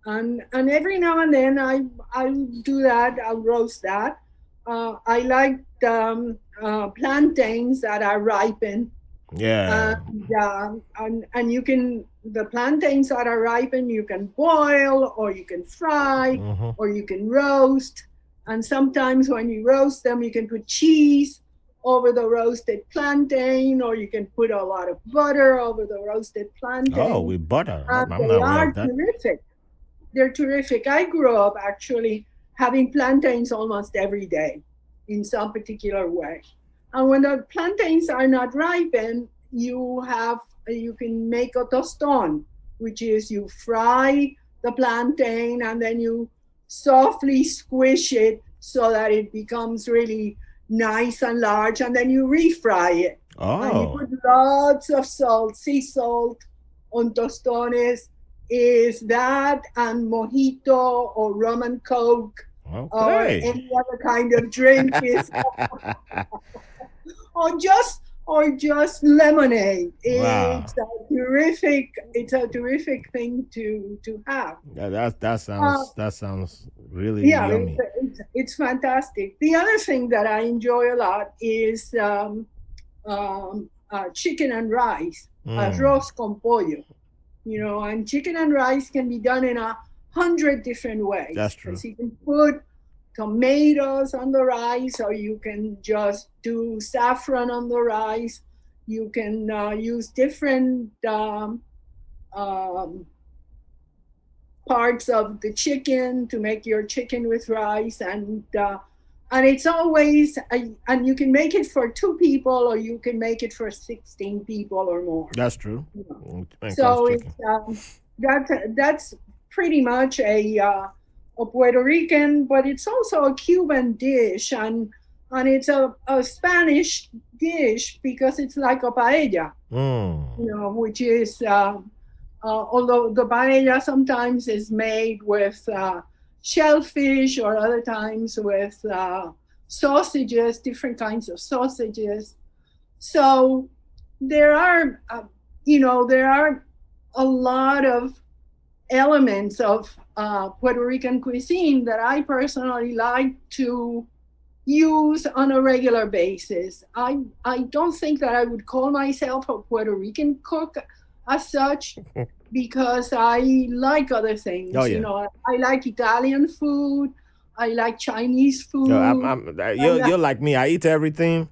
And every now and then I'll do that. I'll roast that. I like plantains that are ripened. Yeah. And you can, the plantains that are ripened, you can boil, or you can fry, or you can roast. And sometimes when you roast them, you can put cheese over the roasted plantain, or you can put a lot of butter over the roasted plantain. Oh, with butter. They are terrific. They're terrific. I grew up actually having plantains almost every day in some particular way. And when the plantains are not ripened, you can make a toston, which is you fry the plantain and then you softly squish it so that it becomes really nice and large, and then you refry it. And you put lots of salt, sea salt on tostones. Is that and mojito or rum and coke or any other kind of drink is or or just lemonade. Wow. It's a terrific thing to have. Uh, That sounds really yeah, yummy. it's fantastic. The other thing that I enjoy a lot is chicken and rice, Mm, arroz con pollo. And chicken and rice can be done in 100 different that's ways true. because you can put tomatoes on the rice, or you can just do saffron on the rice. You can use different um, parts of the chicken to make your chicken with rice, and it's always and you can make it for two people, or you can make it for 16 people or more. That's true. You know. When it comes to So chicken. that's pretty much a Puerto Rican, but it's also a Cuban dish, and it's a Spanish dish because it's like a paella, Mm. which is although the paella sometimes is made with shellfish, or other times with sausages, different kinds of sausages. So there are, there are a lot of elements of Puerto Rican cuisine that I personally like to use on a regular basis. I don't think that I would call myself a Puerto Rican cook as such, because I like other Oh things. yeah. I like Italian food, I like Chinese No, food. I like, you're like me. I eat everything.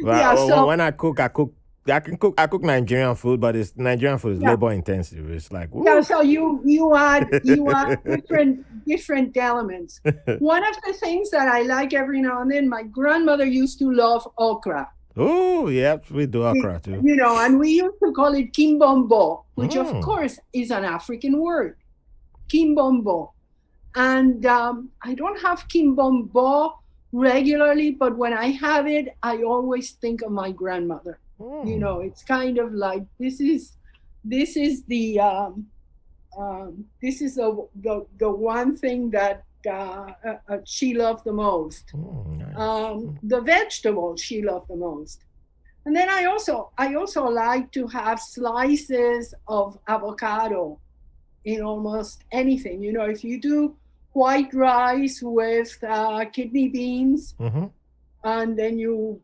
yeah, Well, so when I cook, I cook Nigerian food, but it's Nigerian food is yeah, labor intensive. It's like yeah. woo. So you add different elements. One of the things that I like every now and then, my grandmother used to love okra. Oh, yep, we do okra too. And we used to call it kimbombo, which of Mm. course is an African word, kimbombo. And I don't have kimbombo regularly, but when I have it, I always think of my grandmother. Mm. It's kind of like this is the one thing that she loved the most. Mm, nice. The vegetable she loved the most. And then I also like to have slices of avocado in almost anything. If you do white rice with kidney beans, Mm-hmm. and then you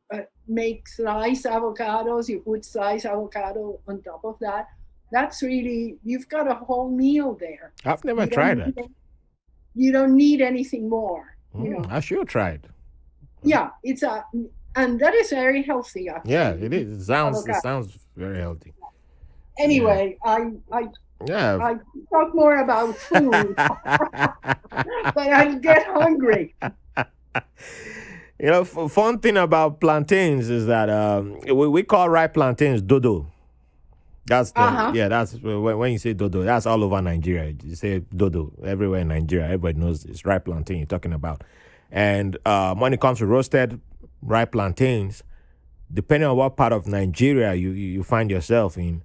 make sliced avocados, you put sliced avocado on top of that. That's really, you've got a whole meal there. I've never You don't tried need that. you don't need anything more. I should try it. Yeah, and that is very healthy Yeah, actually. it is. It Avocado. sounds very healthy. Yeah. Anyway, Yeah. I talk more about food, but I get hungry. Fun thing about plantains is that we call ripe plantains dodo. Uh huh. That's when you say dodo, that's all over Nigeria. You say dodo everywhere in Nigeria. Everybody knows it's ripe plantain you're talking about. And when it comes to roasted ripe plantains, depending on what part of Nigeria you find yourself in,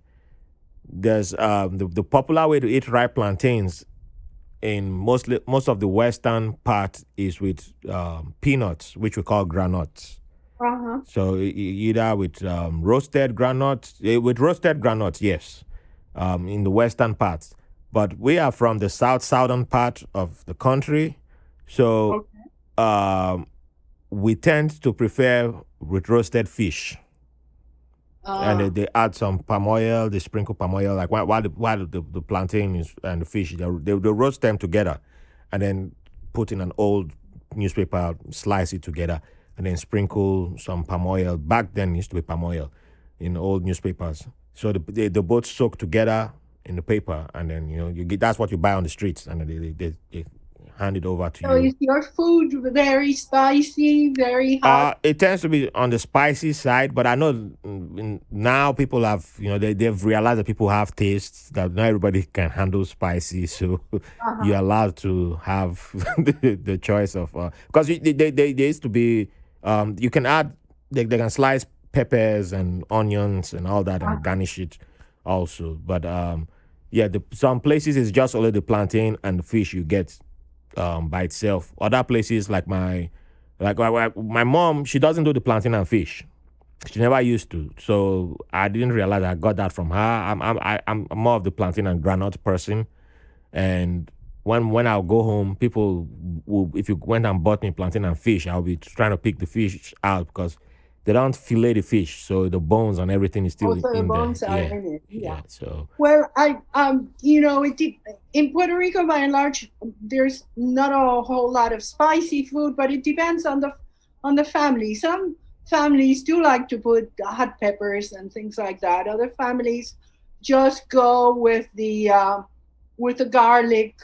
there's the popular way to eat ripe plantains in most of the western part is with peanuts, which we call granuts. Uh huh. So either with roasted granuts, with roasted granuts, yes, in the western parts. But we are from the southern part of the country, so Okay. um, we tend to prefer with roasted fish, and they, Uh, they add some palm oil. They sprinkle palm oil, like while the plantain is, and the fish, they roast them together, and then put in an old newspaper, slice it together, and then sprinkle some palm oil. Back then, it used to be palm oil in old newspapers. So they both soak together in the paper, and then you get that's what you buy on the streets, and then they hand it over to so you. is your food very spicy, very hot? It tends to be on the spicy side, but I know now people have, they've realized that people have tastes that not everybody can handle spicy, so Uh huh. you're allowed to have the choice of because they used to be you can add they can slice peppers and onions and all that and Uh-huh. garnish it also, but yeah, some places it's just only the plantain and the fish you get by itself. Other places like my mom, she doesn't do the plantain and fish. She never used to, so I didn't realize I got that from her. I'm more of the plantain and granite person, and when I'll go home, people will, if you went and bought me plantain and fish, I'll be trying to pick the fish out because they don't fillet the fish, so the bones and everything is still Also, the in there. bones are Yeah, in it. Yeah. yeah. So Well, in Puerto Rico, by and large, there's not a whole lot of spicy food, but it depends on the family. Some families do like to put hot peppers and things like that. Other families just go with the garlic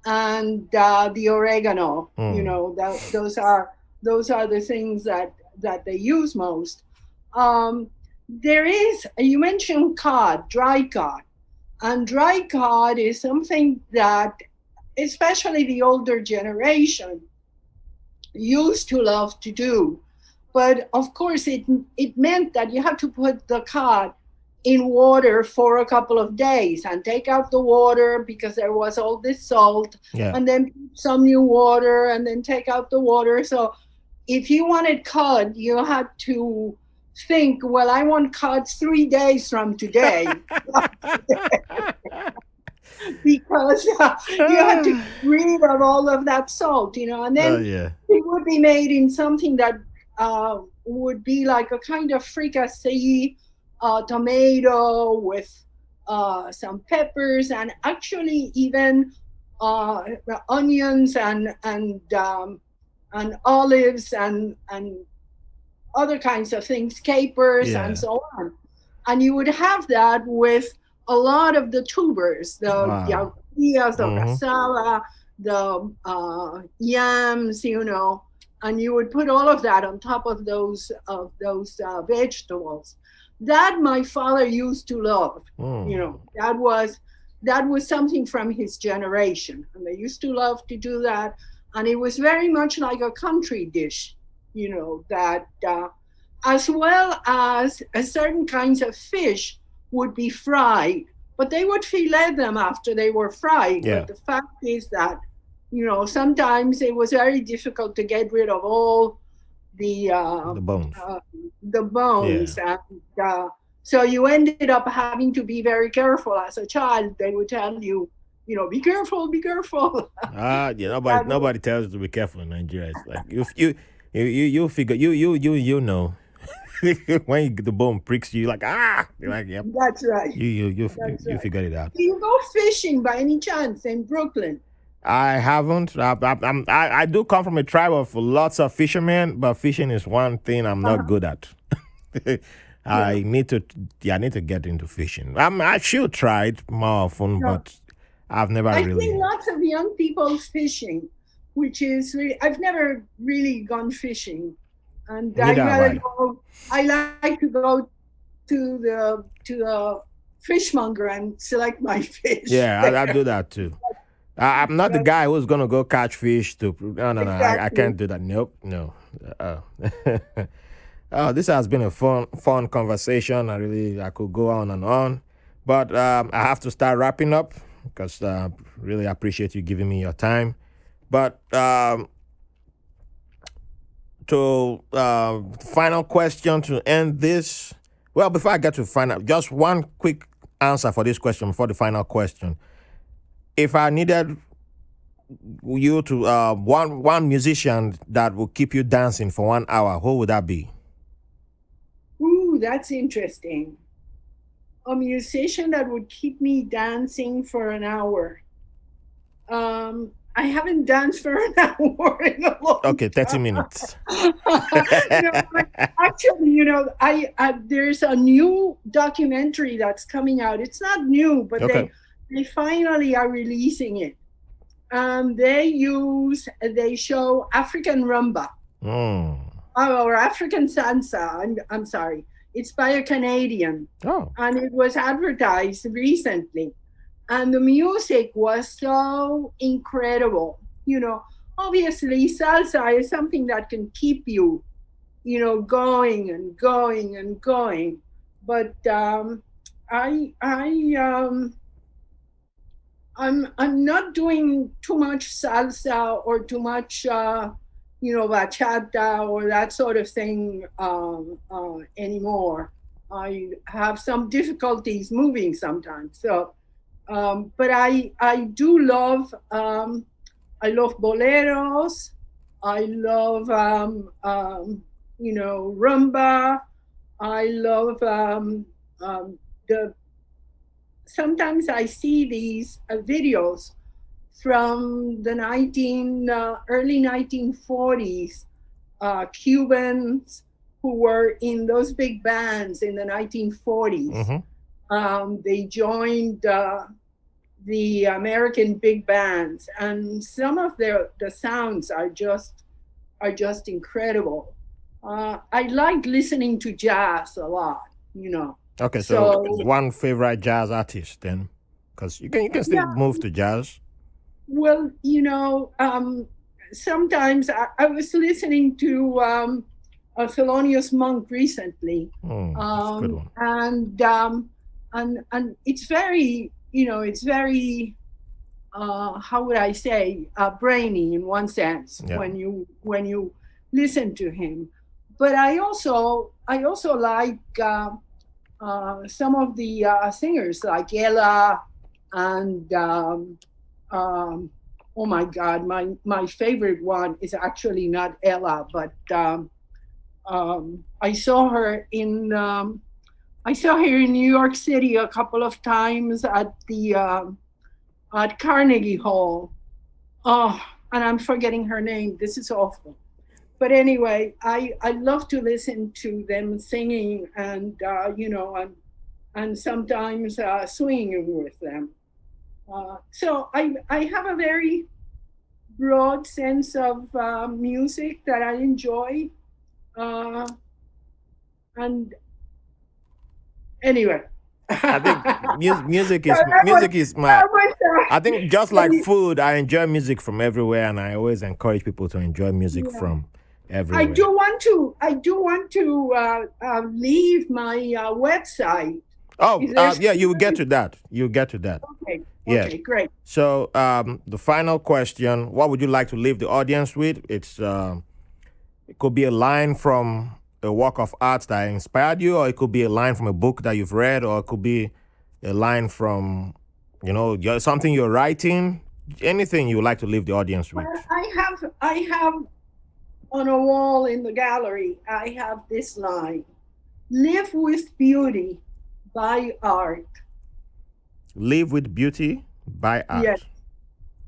and the oregano. mm, Those are the things that they use most. Um, there is, you mentioned cod, dry cod, and dry cod is something that especially the older generation used to love to do. But of course, it meant that you have to put the cod in water for a couple of days and take out the water because there was all this salt, yeah. and then put some new water and then take out the water. So if you wanted cod, you had to think, well, I want cod 3 days from today because you had to get rid of all of that salt, and Oh then yeah. it would be made in something that would be like a kind of fricassee, tomato with some peppers and actually even onions and olives and other kinds of things, capers and Yeah. so on. And you would have that with a lot of the tubers, the Wow. yautías, the Mm-hmm. cassava, the yams, and you would put all of that on top of those vegetables. That my father used to love. Mm. That was something from his generation, and they used to love to do that. And it was very much like a country dish, that as well as certain kinds of fish would be fried, but they would fillet them after they were fried. Yeah. But the fact is that, sometimes it was very difficult to get rid of all the uh, The bones. uh, the Yeah. bones, and so you ended up having to be very careful. As a child, they would tell you, be careful, be careful. Yeah. That was, Nobody tells you to be careful in Nigeria. It's like you figure you know when the bone pricks you, like you're like yep. that's right. That's You right. figured it out. Do you go fishing by any chance in Brooklyn? I haven't. I do come from a tribe of lots of fishermen, but fishing is one thing I'm not Uh-huh. good at. Yeah. I need to. Yeah, I need to get into fishing. I should try it more often, No. but I've never I see really. lots of young people fishing, which is really, I've never really gone fishing. And I Neither have rather I. go, I like to go to the fishmonger and select my fish Yeah, I there. do that too. I'm not the But guy who's gonna go catch fish to. No. I exactly. can't do that. Nope. No. Uh, oh, this has been a fun conversation. I could go on and on, but I have to start wrapping up because really appreciate you giving me your time. But to final question to end this. Well, before I get to final, just one quick answer for this question before the final question. If I needed you to one musician that will keep you dancing for 1 hour, who would that be? Ooh, that's interesting. A musician that would keep me dancing for an hour. I haven't danced for an hour in a long Okay, 30 time. minutes. No, but actually, there's a new documentary that's coming out. It's not new, but Okay. they finally are releasing it. They show African rumba, Mm. or African salsa. I'm sorry. It's by a Canadian, Oh. and it was advertised recently, and the music was so incredible. Obviously, salsa is something that can keep you, going and going and going. But I'm not doing too much salsa or too much, bachata or that sort of thing anymore. I have some difficulties moving sometimes. So, but I do love I love boleros. I love rumba. I love the. Sometimes I see these videos from the early 1940s, Cubans who were in those big bands in the 1940s. They joined the American big bands, and some of the sounds are just incredible. I like listening to jazz a lot. Okay, so So one favorite jazz artist then, because you can still yeah, move to jazz. well, sometimes I was listening to a Thelonious Monk recently, That's a good one. and it's very how would I say, brainy in one sense Yeah. when you listen to him. But I also like some of the singers like Ella and oh my God, my favorite one is actually not Ella, but I saw her in New York City a couple of times at Carnegie Hall. Oh, and I'm forgetting her name. This is awful. But anyway, I love to listen to them singing and sometimes swinging with them. So I have a very broad sense of music that I enjoy. Uh, and anyway, I think music So is that was music is my. that was I think just like food, I enjoy music from everywhere, and I always encourage people to enjoy music yeah. from I everywhere. do want to leave my website. Oh, Is there yeah, you will get something? to that. You will get to that. Okay. Yeah. Okay. Great. So, the final question: what would you like to leave the audience with? It could be a line from a work of art that inspired you, or it could be a line from a book that you've read, or it could be a line from, something you're writing. Anything you would like to leave the audience with. Well, I have on a wall in the gallery. I have this line: "Live with beauty, by art." Live with beauty by Yes, art.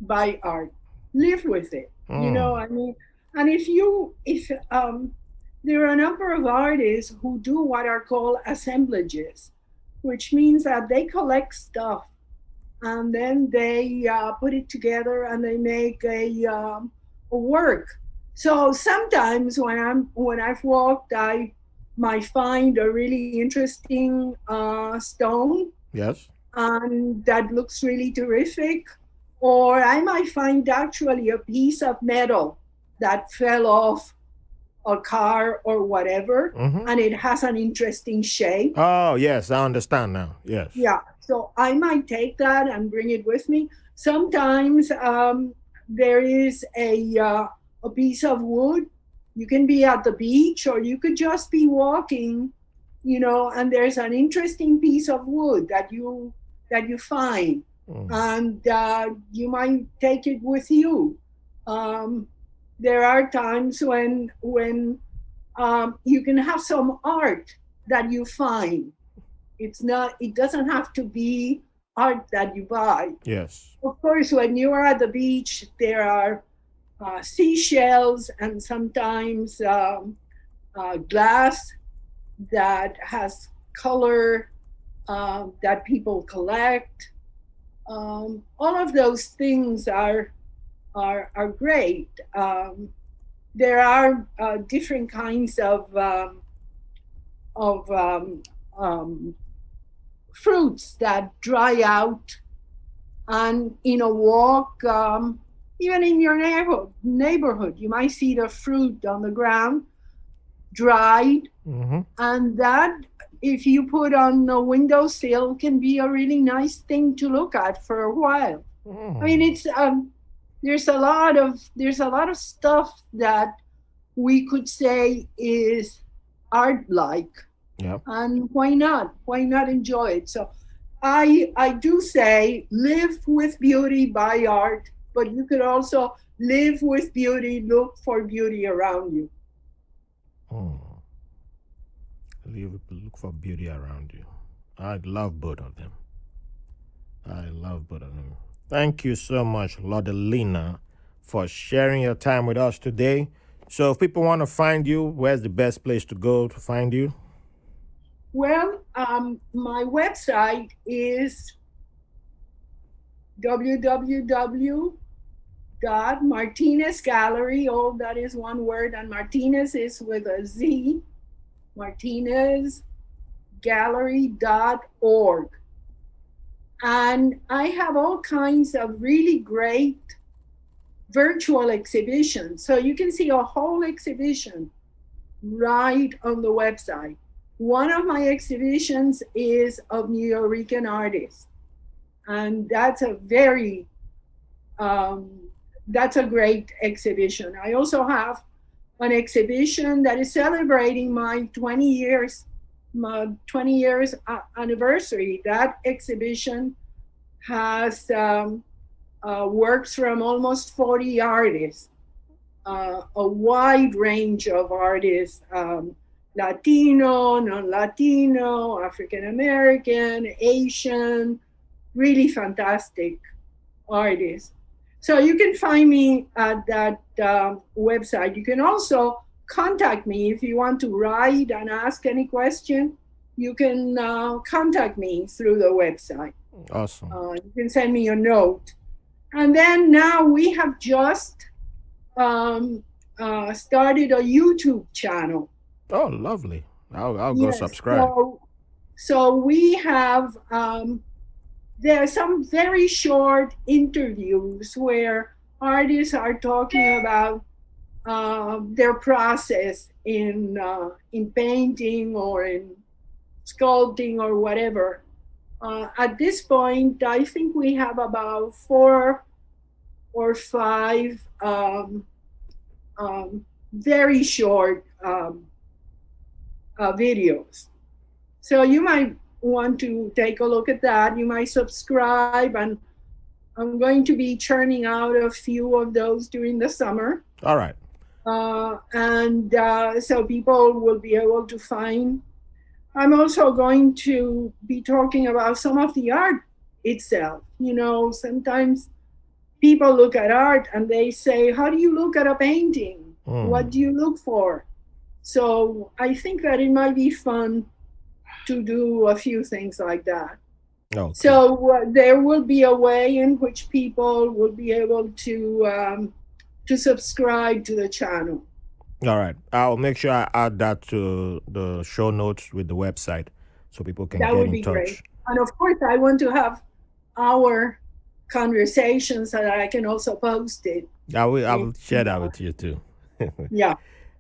by art. Live with it. Mm. I mean, and if there are a number of artists who do what are called assemblages, which means that they collect stuff and then they put it together and they make a work. So sometimes when I've walked, I might find a really interesting stone Yes. and that looks really terrific. Or I might find actually a piece of metal that fell off a car or whatever, Mm-hmm. and it has an interesting shape. Oh, yes, I understand now. Yes. Yeah, so I might take that and bring it with me. Sometimes there is a piece of wood. You can be at the beach, or you could just be walking, and there's an interesting piece of wood that you find, Mm. and you might take it with you. Um, there are times when you can have some art that you find. It doesn't have to be art that you buy. Yes. Of course, when you are at the beach, there are seashells and sometimes glass that has color that people collect. All of those things are great. There are different kinds of fruits that dry out, and in a walk, even in your neighborhood, you might see the fruit on the ground dried, Mm-hmm. and that, if you put on a windowsill, can be a really nice thing to look at for a while. I mean, Mm. it's there's a lot of stuff that we could say is art-like. Yep. And why not? Why not enjoy it? So I do say live with beauty, buy art, but you could also live with beauty, look for beauty around you. Hmm. Look for beauty around you. I love both of them. I love both of them. Thank you so much, Laudelina, for sharing your time with us today. So, if people want to find you, where's the best place to go to find you? Well, my website is www.martinezgallery. All that is one word, and Martinez is with a Z. martinezgallery.org. And I have all kinds of really great virtual exhibitions. So you can see a whole exhibition right on the website. One of my exhibitions is of New Rican artists. And that's a great exhibition. I also have an exhibition that is celebrating my 20 years anniversary. That exhibition has works from almost 40 artists, a wide range of artists, Latino, non-Latino, African-American, Asian, really fantastic artists. So you can find me at that website. You can also contact me if you want to write and ask any question. You can contact me through the website. Awesome. You can send me a note. And then now we have just started a YouTube channel. Oh, lovely. I'll go subscribe. So we have, there are some very short interviews where artists are talking about their process in painting or in sculpting or whatever. At this point, I think we have about 4 or 5 very short videos. So you might want to take a look at that. You might subscribe, and I'm going to be churning out a few of those during the summer. All right. So people will be able to find. I'm also going to be talking about some of the art itself. You know, sometimes people look at art and they say, how do you look at a painting? What do you look for? So I think that it might be fun to do a few things like that. Okay. So there will be a way in which people will be able to subscribe to the channel. All right. I'll make sure I add that to the show notes with the website so people can get in touch. That would be great. And of course, I want to have our conversations so that I can also post it. I will share that with you too. Yeah.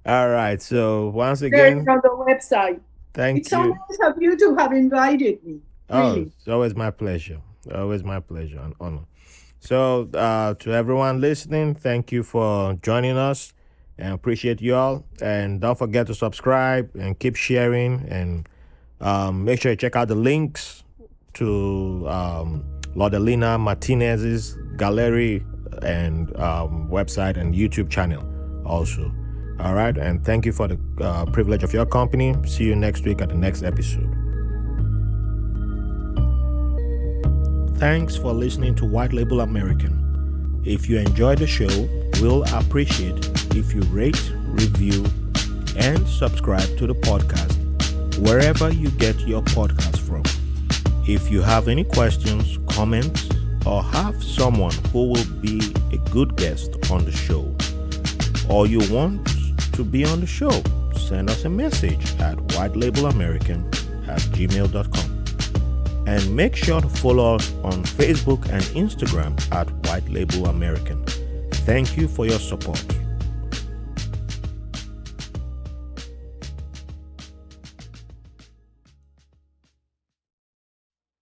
All right. So once again, on the website. Thank you. It's so nice of you to have invited me. Really. Oh, it's always my pleasure. Always my pleasure and honor. So to everyone listening, thank you for joining us, and appreciate you all. And don't forget to subscribe and keep sharing, and make sure you check out the links to Laudelina Martinez's gallery and website and YouTube channel also. All right. And thank you for the privilege of your company. See you next week at the next episode. Thanks for listening to White Label American. If you enjoyed the show, we'll appreciate if you rate, review, and subscribe to the podcast wherever you get your podcast from. If you have any questions, comments, or have someone who will be a good guest on the show, or you want to be on the show, send us a message at whitelabelamerican@gmail.com. And make sure to follow us on Facebook and Instagram at White Label American. Thank you for your support.